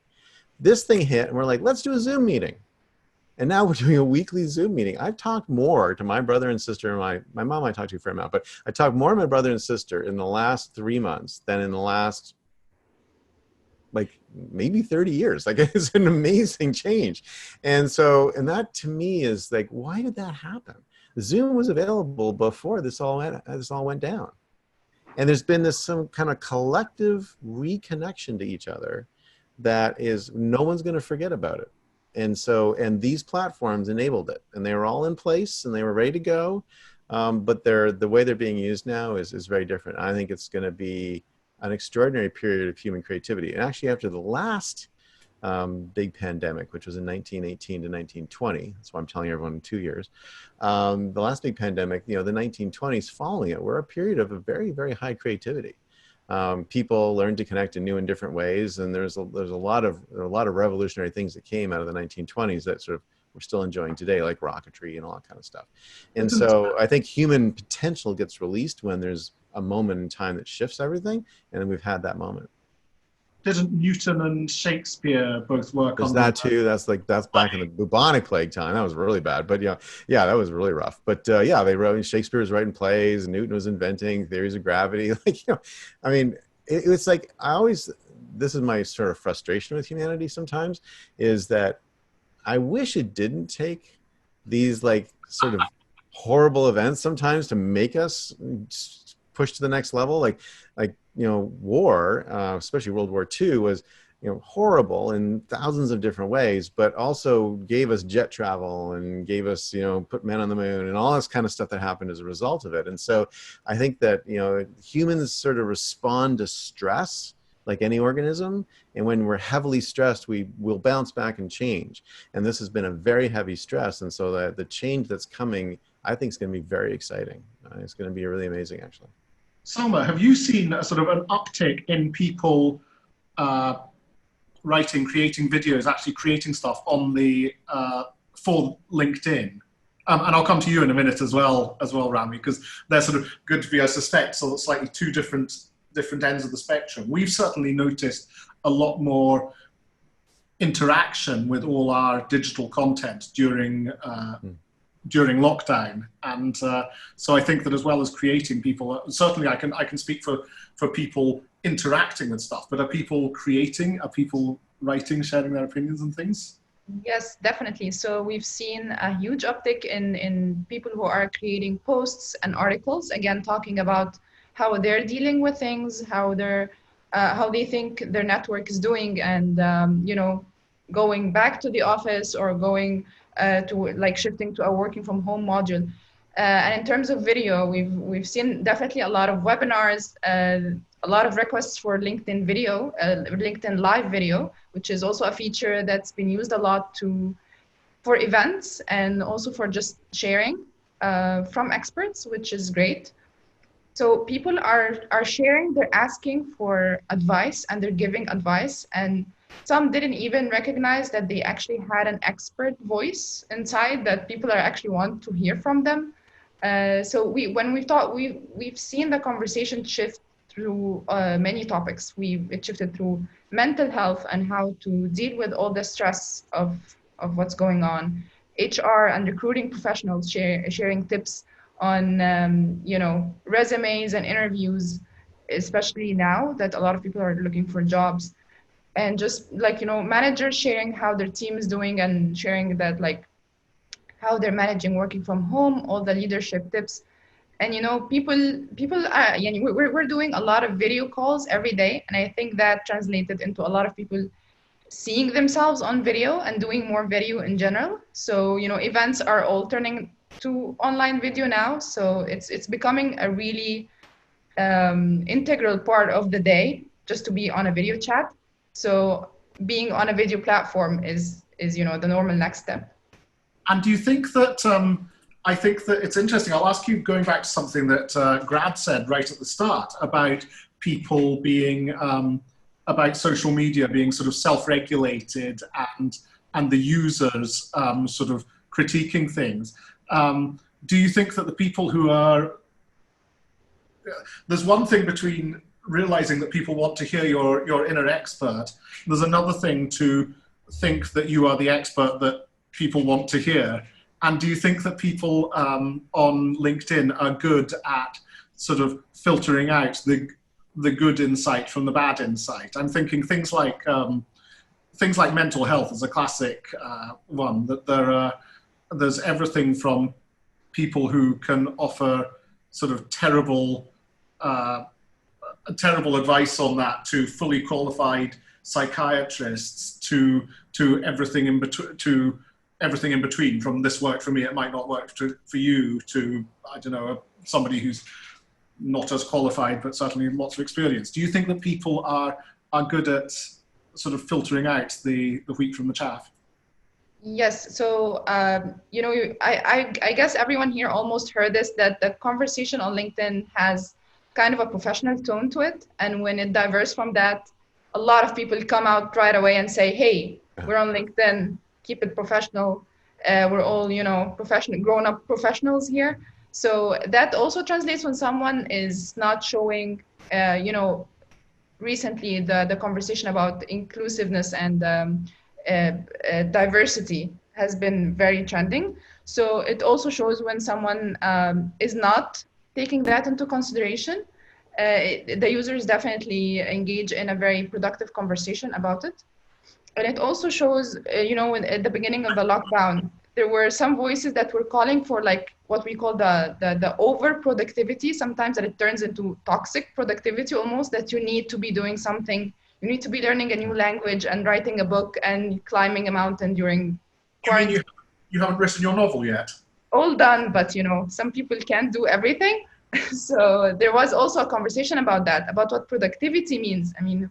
This thing hit and we're like, let's do a Zoom meeting. And now we're doing a weekly Zoom meeting. I've talked more to my brother and sister, and my mom I talked to a fair amount, but I talked more to my brother and sister in the last 3 months than in the last, like, maybe 30 years. Like, it's an amazing change. And that to me is like, why did that happen? Zoom was available before this all went down. And there's been some kind of collective reconnection to each other that is, no one's going to forget about it. And these platforms enabled it, and they were all in place and they were ready to go. But the way they're being used now is very different. I think it's going to be an extraordinary period of human creativity. And actually, after the last big pandemic, which was in 1918 to 1920. That's why I'm telling everyone in 2 years. The last big pandemic, the 1920s following it, were a period of a very, very high creativity. People learned to connect in new and different ways, and there's a lot of revolutionary things that came out of the 1920s that sort of we're still enjoying today, like rocketry and all that kind of stuff. And so I think human potential gets released when there's a moment in time that shifts everything, and we've had that moment. Didn't Newton and Shakespeare both work on that too? That's back in the bubonic plague time. That was really bad. But yeah, that was really rough. But they wrote, Shakespeare was writing plays, and Newton was inventing theories of gravity. Like, I mean, it's like this is my sort of frustration with humanity sometimes, is that I wish it didn't take these like sort of horrible events sometimes to make us push to the next level. Like war, especially World War II, was horrible in thousands of different ways, but also gave us jet travel and gave us, put men on the moon and all this kind of stuff that happened as a result of it. And so I think that, humans sort of respond to stress like any organism. And when we're heavily stressed, we will bounce back and change. And this has been a very heavy stress. And so the change that's coming, I think, is going to be very exciting. It's going to be really amazing, actually. Salma, have you seen a sort of an uptick in people writing, creating videos, actually creating stuff on the for LinkedIn? And I'll come to you in a minute as well, Rami, because they're sort of good to be, I suspect, so slightly two different ends of the spectrum. We've certainly noticed a lot more interaction with all our digital content during lockdown, and so I think that as well as creating, people certainly I can speak for people interacting with stuff, but are people creating? Are people writing, sharing their opinions and things? Yes, definitely. So we've seen a huge uptick in people who are creating posts and articles, again talking about how they're dealing with things, how they think their network is doing, and going back to the office or going to like shifting to a working from home module. And in terms of video, we've seen definitely a lot of webinars, a lot of requests for LinkedIn video, LinkedIn live video, which is also a feature that's been used a lot for events and also for just sharing from experts, which is great. So people are sharing, they're asking for advice and they're giving advice, and some didn't even recognize that they actually had an expert voice inside that people are actually want to hear from them. So we've seen the conversation shift through many topics. It shifted through mental health and how to deal with all the stress of what's going on. HR and recruiting professionals sharing tips on resumes and interviews, especially now that a lot of people are looking for jobs. And just like managers sharing how their team is doing and sharing that how they're managing working from home, all the leadership tips. And people are, we're doing a lot of video calls every day, and I think that translated into a lot of people seeing themselves on video and doing more video in general. So events are all turning to online video now, so it's becoming a really integral part of the day just to be on a video chat. So being on a video platform is the normal next step. And do you think that I think that it's interesting. I'll ask you, going back to something that Grad said right at the start about people being about social media being sort of self-regulated and the users sort of critiquing things. Do you think that the people who are, there's one thing between realizing that people want to hear your inner expert, there's another thing to think that you are the expert that people want to hear. And do you think that people on LinkedIn are good at sort of filtering out the good insight from the bad insight? I'm thinking things like mental health is a classic one, that there's everything from people who can offer sort of terrible advice on that to fully qualified psychiatrists to everything in between, from this worked for me, it might not work for you, to, I don't know, somebody who's not as qualified but certainly lots of experience. Do you think that people are good at sort of filtering out the wheat from the chaff? Yes. So, I guess everyone here almost heard this, that the conversation on LinkedIn has kind of a professional tone to it. And when it diverges from that, a lot of people come out right away and say, hey, we're on LinkedIn, keep it professional. We're all, professional, grown-up professionals here. So that also translates when someone is not showing, recently the conversation about inclusiveness and diversity has been very trending. So it also shows when someone is not taking that into consideration. the users definitely engage in a very productive conversation about it. And it also shows, at the beginning of the lockdown, there were some voices that were calling for like what we call the over productivity, sometimes that it turns into toxic productivity almost, that you need to be doing something. You need to be learning a new language and writing a book and climbing a mountain during quarantine. You mean you haven't written your novel yet? All done, but some people can't do everything. So there was also a conversation about that, about what productivity means. I mean,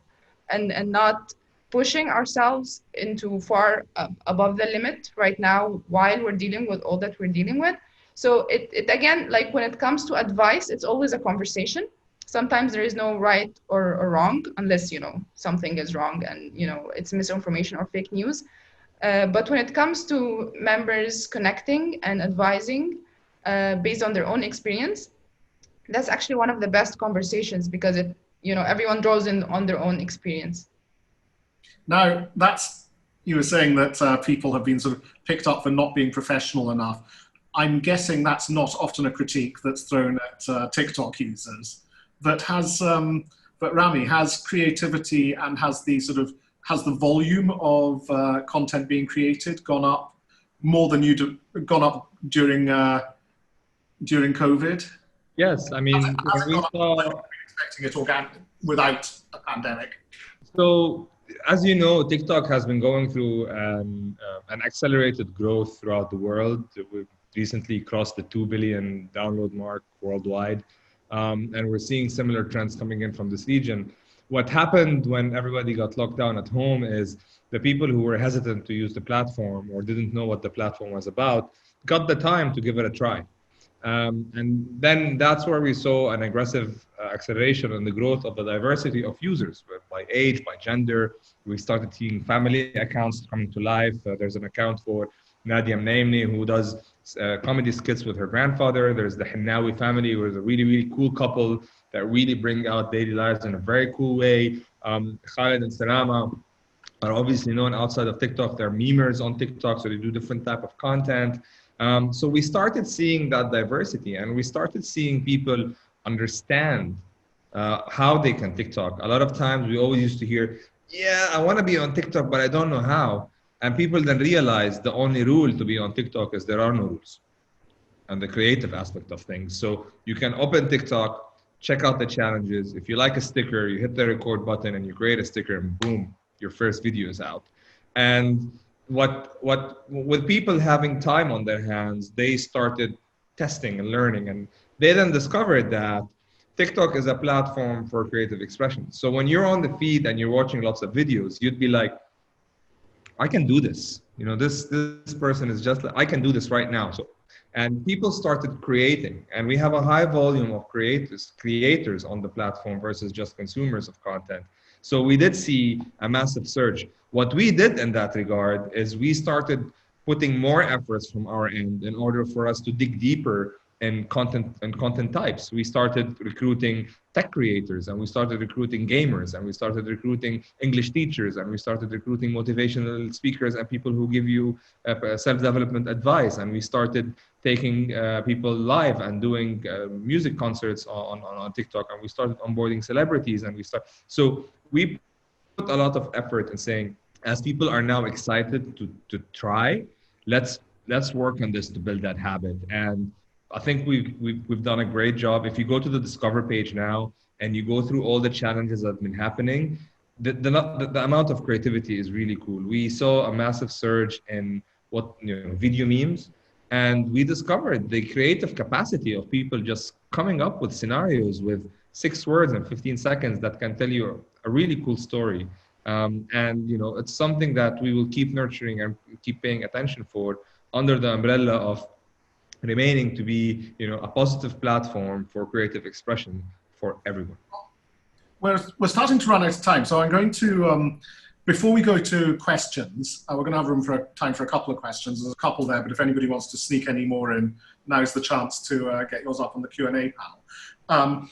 and not pushing ourselves into far above the limit right now while we're dealing with all that we're dealing with. So it again, like when it comes to advice, it's always a conversation. Sometimes there is no right or wrong, unless something is wrong and it's misinformation or fake news. But when it comes to members connecting and advising based on their own experience, that's actually one of the best conversations, because everyone draws in on their own experience. Now, you were saying that people have been sort of picked up for not being professional enough. I'm guessing that's not often a critique that's thrown at TikTok users. But Rami, has creativity and has the volume of content being created gone up more than gone up during COVID? Yes, I mean, when we saw expecting it without a pandemic. So, as you know, TikTok has been going through an accelerated growth throughout the world. We've recently crossed the 2 billion download mark worldwide. And we're seeing similar trends coming in from this region. What happened when everybody got locked down at home is the people who were hesitant to use the platform or didn't know what the platform was about got the time to give it a try. And then that's where we saw an aggressive acceleration in the growth of the diversity of users by age, by gender. We started seeing family accounts coming to life. There's an account for Nadia Mnaimny, who does comedy skits with her grandfather. There's the Hinnawi family, who is a really, really cool couple that really bring out daily lives in a very cool way. Khaled and Salama are obviously known outside of TikTok. They're memers on TikTok, so they do different type of content. So we started seeing that diversity, and we started seeing people understand how they can TikTok. A lot of times we always used to hear, yeah, I want to be on TikTok, but I don't know how. And people then realize the only rule to be on TikTok is there are no rules, and the creative aspect of things. So you can open TikTok, check out the challenges. If you like a sticker, you hit the record button and you create a sticker, and boom, your first video is out. And with people having time on their hands, they started testing and learning, and they then discovered that TikTok is a platform for creative expression. So when you're on the feed and you're watching lots of videos, you'd be like, I can do this. This person is just like, I can do this right now. So, and people started creating, and we have a high volume of creators on the platform versus just consumers of content. So we did see a massive surge. What we did in that regard is we started putting more efforts from our end in order for us to dig deeper in content types. We started recruiting tech creators, and we started recruiting gamers, and we started recruiting English teachers, and we started recruiting motivational speakers and people who give you self-development advice. And we started taking people live and doing music concerts on TikTok, and we started onboarding celebrities, and so we put a lot of effort in saying, as people are now excited to try, let's work on this to build that habit. And I think we've done a great job. If you go to the Discover page now and you go through all the challenges that have been happening, the amount of creativity is really cool. We saw a massive surge in video memes, and we discovered the creative capacity of people just coming up with scenarios with 6 words and 15 seconds that can tell you a really cool story. And it's something that we will keep nurturing and keep paying attention for under the umbrella of remaining to be a positive platform for creative expression for everyone. We're starting to run out of time, so I'm going to, before we go to questions, we're going to have time for a couple of questions. There's a couple there, but if anybody wants to sneak any more in, now's the chance to get yours up on the Q&A panel.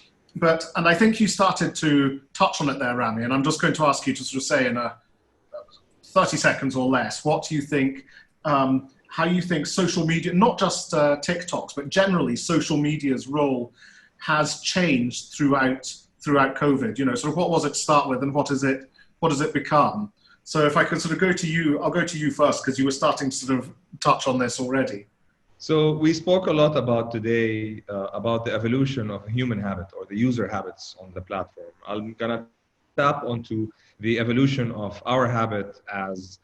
And I think you started to touch on it there, Rami, and I'm just going to ask you to sort of say in 30 seconds or less, what do you think, how you think social media, not just TikToks, but generally social media's role has changed throughout throughout COVID? You know, sort of what was it to start with, and what has it become? So if I could sort of go to you, I'll go to you first, because you were starting to sort of touch on this already. So we spoke a lot about today about the evolution of human habit or the user habits on the platform. I'm gonna tap onto the evolution of our habit as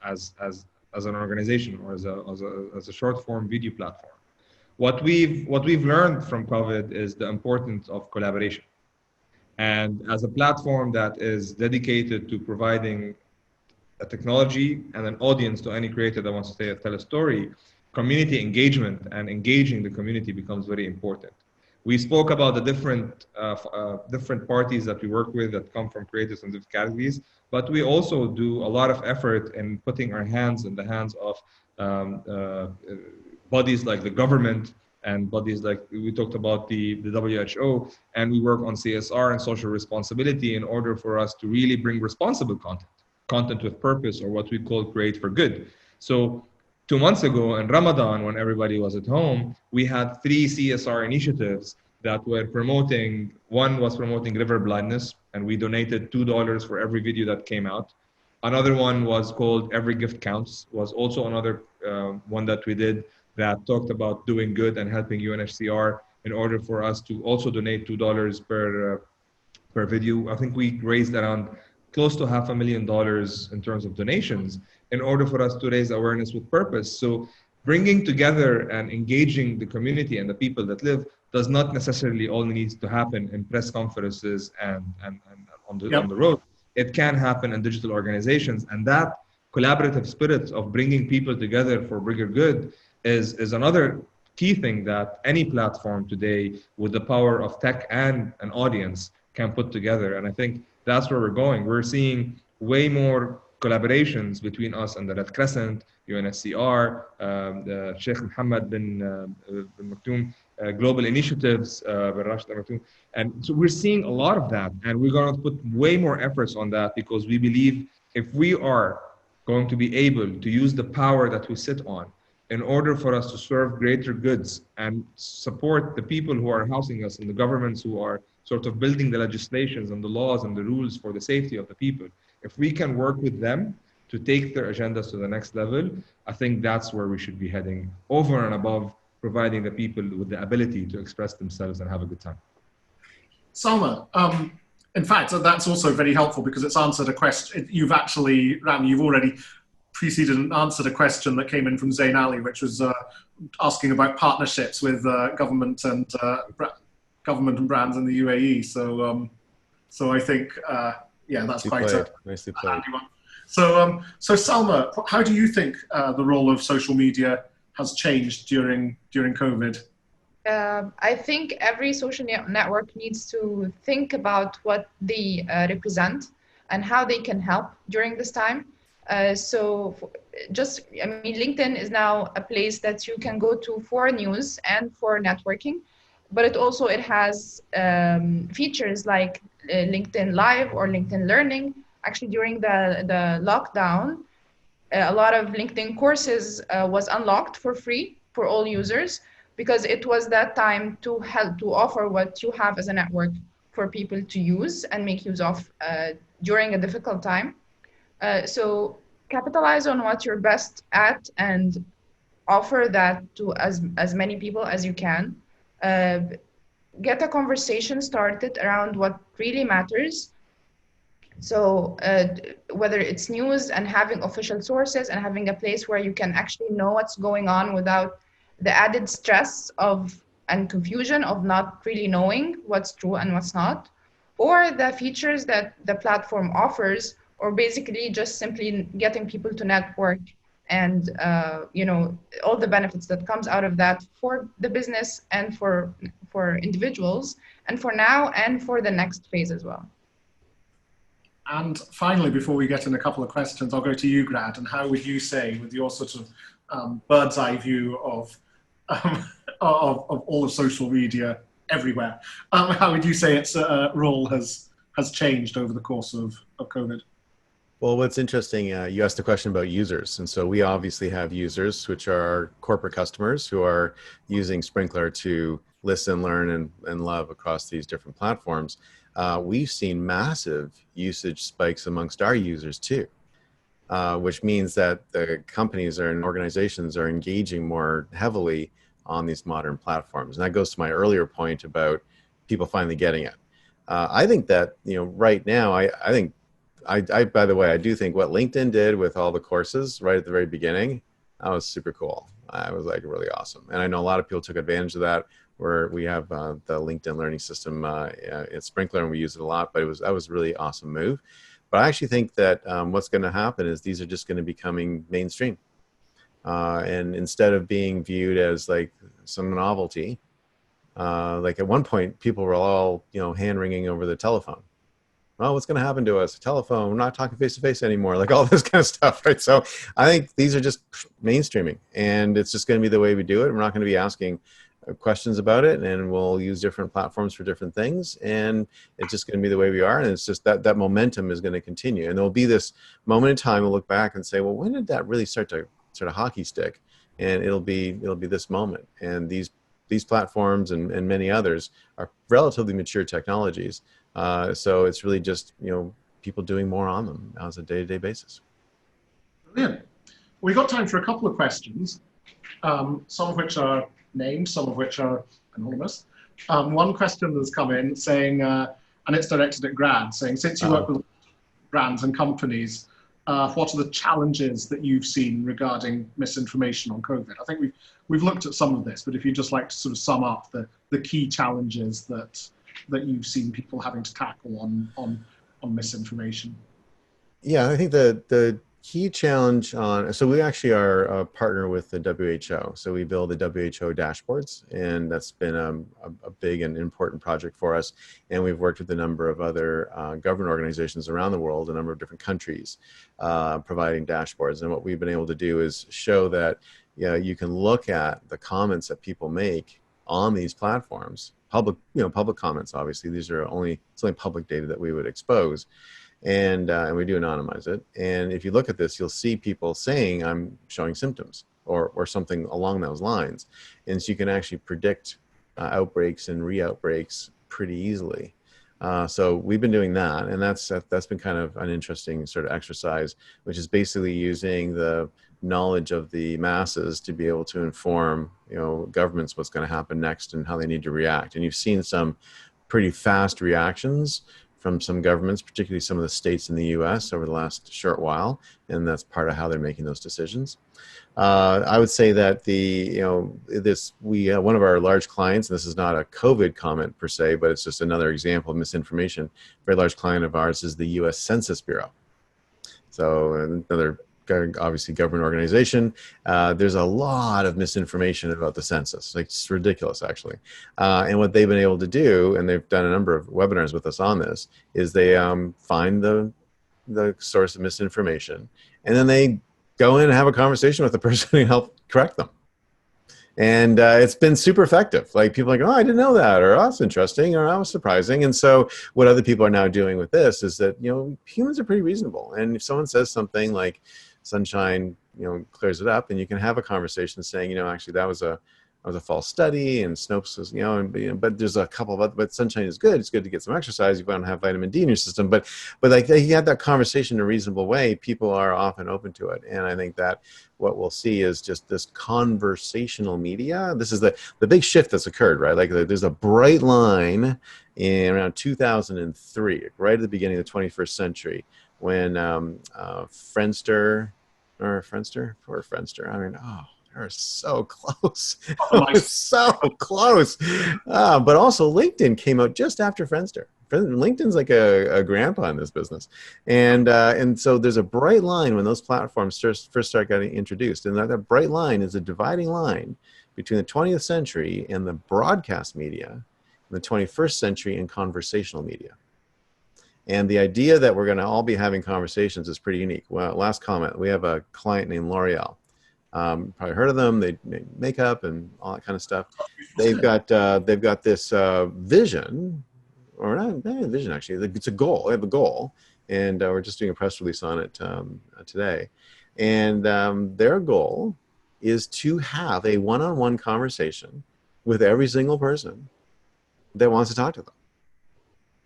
an organization or as a short form video platform. What we've learned from COVID is the importance of collaboration. And as a platform that is dedicated to providing a technology and an audience to any creator that wants to tell a story, community engagement and engaging the community becomes very important. We spoke about the different parties that we work with that come from creators in different categories, but we also do a lot of effort in putting our hands in the hands of bodies like the government and bodies like we talked about the WHO, and we work on CSR and social responsibility in order for us to really bring responsible content with purpose, or what we call create for good. So 2 months ago in Ramadan, when everybody was at home, we had 3 CSR initiatives that were promoting. One was promoting river blindness, and we donated $2 for every video that came out. Another one was called Every Gift Counts, was also another one that we did that talked about doing good and helping UNHCR in order for us to also donate $2 per video. I think we raised around close to $500,000 in terms of donations in order for us to raise awareness with purpose. So bringing together and engaging the community and the people that live does not necessarily all needs to happen in press conferences and on the road. It can happen in digital organizations, and that collaborative spirit of bringing people together for bigger good is another key thing that any platform today with the power of tech and an audience can put together. And I think that's where we're going. We're seeing way more collaborations between us and the Red Crescent, UNHCR, the Sheikh Mohammed bin Maktoum, global initiatives, and so we're seeing a lot of that, and we're going to put way more efforts on that, because we believe if we are going to be able to use the power that we sit on in order for us to serve greater goods and support the people who are housing us and the governments who are sort of building the legislations and the laws and the rules for the safety of the people, if we can work with them to take their agendas to the next level, I think that's where we should be heading, over and above providing the people with the ability to express themselves and have a good time. Salma, in fact, that's also very helpful, because it's answered a question. You've actually, Rami, you've already preceded and answered a question that came in from Zain Ali, which was asking about partnerships with government and brands in the UAE. So I think, yeah, that's quite a handy one. So Salma, how do you think the role of social media has changed during COVID? I think every social network needs to think about what they represent and how they can help during this time. LinkedIn is now a place that you can go to for news and for networking, but it has features like LinkedIn Live or LinkedIn Learning. Actually, during the lockdown, a lot of LinkedIn courses was unlocked for free for all users, because it was that time to help to offer what you have as a network for people to use and make use of during a difficult time. So capitalize on what you're best at and offer that to as many people as you can. Get a conversation started around what really matters. So whether it's news and having official sources and having a place where you can actually know what's going on without the added stress and confusion of not really knowing what's true and what's not, or the features that the platform offers, or basically just simply getting people to network and all the benefits that comes out of that for the business and for individuals, and for now and for the next phase as well. And finally, before we get in a couple of questions, I'll go to you, Grad, and how would you say, with your sort of bird's eye view of all of social media everywhere, how would you say its role has changed over the course of COVID? Well, what's interesting, you asked the question about users. And so we obviously have users, which are corporate customers who are using Sprinklr to listen, learn, and love across these different platforms. we've seen massive usage spikes amongst our users too, which means that the companies and organizations are engaging more heavily on these modern platforms. And that goes to my earlier point about people finally getting it. I think that, right now, I think, by the way, I do think what LinkedIn did with all the courses right at the very beginning, that was super cool. I was like really awesome. And I know a lot of people took advantage of that, where we have the LinkedIn learning system at Sprinkler, and we use it a lot, but that was a really awesome move. But I actually think that what's going to happen is these are just going to be becoming mainstream. And instead of being viewed as like some novelty, like at one point, people were all, hand wringing over the telephone. Well, what's going to happen to us? Telephone, we're not talking face to face anymore, like all this kind of stuff, right? So I think these are just mainstreaming, and it's just going to be the way we do it. We're not going to be asking questions about it, and we'll use different platforms for different things, and it's just going to be the way we are. And it's just that momentum is going to continue, and there'll be this moment in time we'll look back and say, well, when did that really start to sort of hockey stick? And it'll be this moment. And these platforms and many others are relatively mature technologies. So it's really just, people doing more on them on a day-to-day basis. Brilliant. We've got time for a couple of questions, some of which are named, some of which are anonymous. One question has come in saying, and it's directed at Grad, saying, since you work with brands and companies, what are the challenges that you've seen regarding misinformation on COVID? I think we've looked at some of this, but if you'd just like to sort of sum up the key challenges that you've seen people having to tackle on misinformation. Yeah, I think the key challenge so we actually are a partner with the WHO. So we build the WHO dashboards, and that's been a big and important project for us. And we've worked with a number of other government organizations around the world, a number of different countries, providing dashboards. And what we've been able to do is show that you can look at the comments that people make on these platforms, public comments. Obviously, it's only public data that we would expose. And we do anonymize it. And if you look at this, you'll see people saying, I'm showing symptoms or something along those lines. And so you can actually predict outbreaks and re-outbreaks pretty easily. So we've been doing that. And that's been kind of an interesting sort of exercise, which is basically using the knowledge of the masses to be able to inform, governments what's going to happen next and how they need to react. And you've seen some pretty fast reactions from some governments, particularly some of the states in the US over the last short while, and that's part of how they're making those decisions. I would say that one of our large clients, and this is not a COVID comment per se, but it's just another example of misinformation. A very large client of ours is the US Census Bureau. So another obviously government organization. There's a lot of misinformation about the census. Like, it's ridiculous, actually. And what they've been able to do, and they've done a number of webinars with us on this, is they find the source of misinformation, and then they go in and have a conversation with the person who helped correct them. And it's been super effective. Like, people are like, oh, I didn't know that, or oh, that's interesting, or that was surprising. And so what other people are now doing with this is that, humans are pretty reasonable. And if someone says something like Sunshine, clears it up, and you can have a conversation saying, actually that was a false study, and Snopes was, but there's a couple of other, but Sunshine is good. It's good to get some exercise. You want to have vitamin D in your system, but like, you had that conversation in a reasonable way. People are often open to it. And I think that what we'll see is just this conversational media. This is the big shift that's occurred, right? Like, there's a bright line in around 2003, right at the beginning of the 21st century, when Friendster, I mean, they're so close. So close. But also LinkedIn came out just after Friendster. LinkedIn's like a grandpa in this business. And so there's a bright line when those platforms first start getting introduced. And that bright line is a dividing line between the 20th century and the broadcast media, and the 21st century and conversational media. And the idea that we're going to all be having conversations is pretty unique. Well, last comment, we have a client named L'Oreal. Probably heard of them. They make makeup and all that kind of stuff. They've got this vision, or not a vision actually. It's a goal. They have a goal, and we're just doing a press release on it today. And their goal is to have a one-on-one conversation with every single person that wants to talk to them.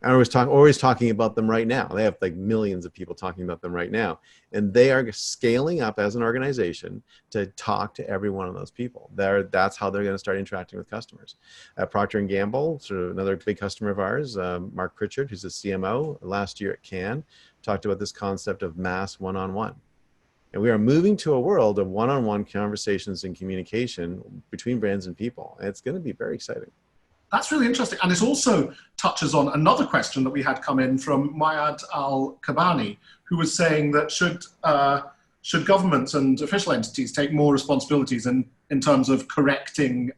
I was always talking about them right now. They have like millions of people talking about them right now. And they are scaling up as an organization to talk to every one of those people. That's how they're going to start interacting with customers. Procter & Gamble, sort of another big customer of ours, Mark Pritchard, who's the CMO, last year at Cannes, talked about this concept of mass one-on-one. And we are moving to a world of one-on-one conversations and communication between brands and people. And it's going to be very exciting. That's really interesting. And it also touches on another question that we had come in from Mayad Al-Kabani, who was saying that should governments and official entities take more responsibilities in terms of correcting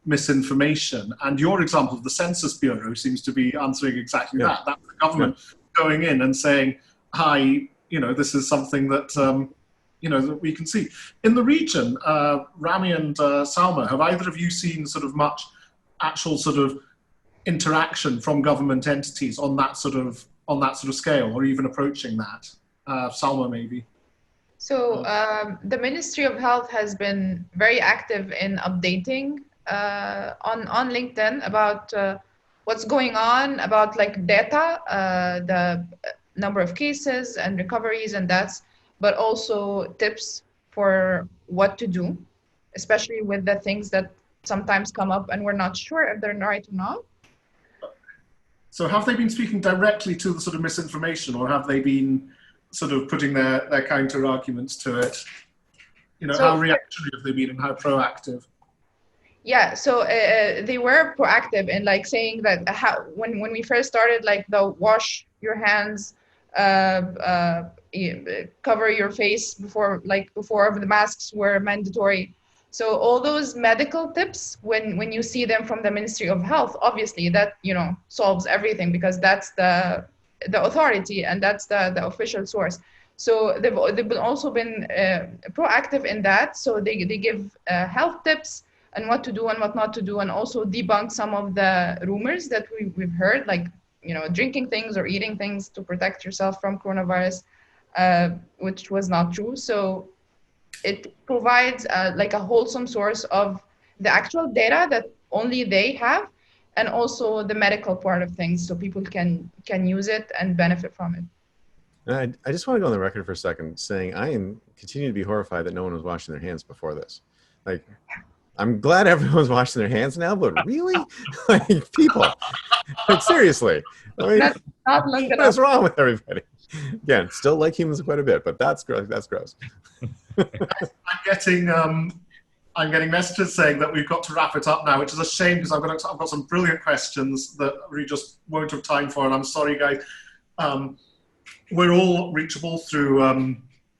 misinformation? And your example of the Census Bureau seems to be answering exactly that. That's the government going in and saying, hi, this is something that, that we can see. In the region, Rami and Salma, have either of you seen sort of much actual sort of interaction from government entities on that sort of scale, or even approaching that? Salma, maybe. So the Ministry of Health has been very active in updating on LinkedIn about what's going on, about like data, the number of cases and recoveries and deaths, but also tips for what to do, especially with the things that sometimes come up and we're not sure if they're right or not. So have they been speaking directly to the sort of misinformation, or have they been sort of putting their counter arguments to it? How reactionary have they been and how proactive? Yeah, so they were proactive in like saying that when we first started, like the wash your hands, cover your face before the masks were mandatory. So all those medical tips, when you see them from the Ministry of Health, obviously that solves everything, because that's the authority and that's the official source. So they've also been proactive in that. So they give health tips and what to do and what not to do, and also debunk some of the rumors that we've heard, like drinking things or eating things to protect yourself from coronavirus, which was not true. So it provides like a wholesome source of the actual data that only they have, and also the medical part of things, so people can use it and benefit from it. And I just want to go on the record for a second saying I am continuing to be horrified that no one was washing their hands before this. Like, I'm glad everyone's washing their hands now, but really, like, people, like, seriously, I mean, not long enough. What's wrong with everybody? Again, still like humans quite a bit, but that's gross. That's gross. I'm getting messages saying that we've got to wrap it up now, which is a shame, because I've got some brilliant questions that we just won't have time for, and I'm sorry, guys. We're all reachable through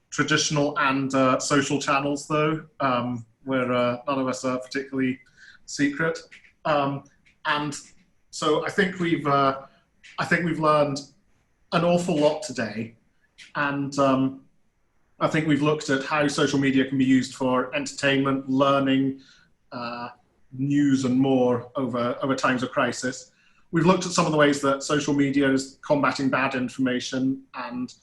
traditional and social channels, though, where none of us are particularly secret. And so I think we've learned an awful lot today, and I think we've looked at how social media can be used for entertainment, learning, news, and more over times of crisis. We've looked at some of the ways that social media is combating bad information, and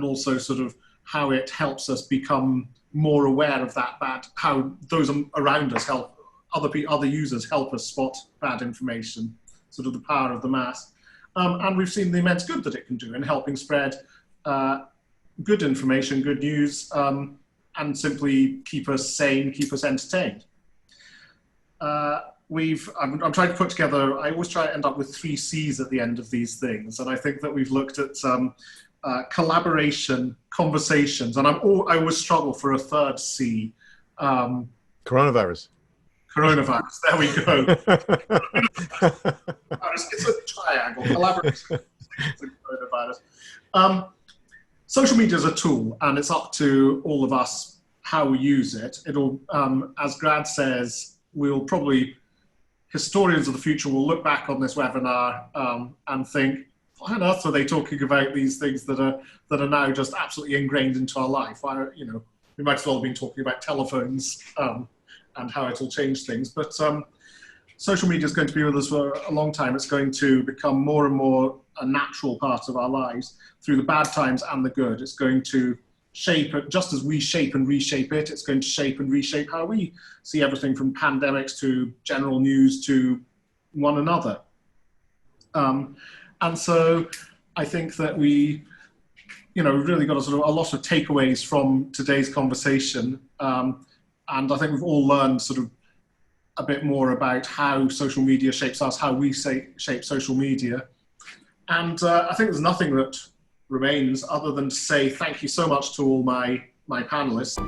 also sort of how it helps us become more aware of that how those around us help other users help us spot bad information, sort of the power of the mass. And we've seen the immense good that it can do in helping spread good information, good news, and simply keep us sane, keep us entertained. I'm trying to put together, I always try to end up with 3 C's at the end of these things. And I think that we've looked at collaboration, conversations, and I always struggle for a 3rd C. Coronavirus. Coronavirus, there we go. It's a triangle, collaboration, coronavirus. Social media is a tool, and it's up to all of us how we use it. It'll, as Grad says, historians of the future will look back on this webinar and think, why on earth are they talking about these things that are now just absolutely ingrained into our life? We might as well have been talking about telephones and how it'll change things. But social media is going to be with us for a long time. It's going to become more and more a natural part of our lives through the bad times and the good. It's going to shape it, just as we shape and reshape it, it's going to shape and reshape how we see everything from pandemics to general news to one another. And so I think that we, really got a lot of takeaways from today's conversation. And I think we've all learned sort of a bit more about how social media shapes us, how we shape social media. And I think there's nothing that remains other than to say thank you so much to all my panelists.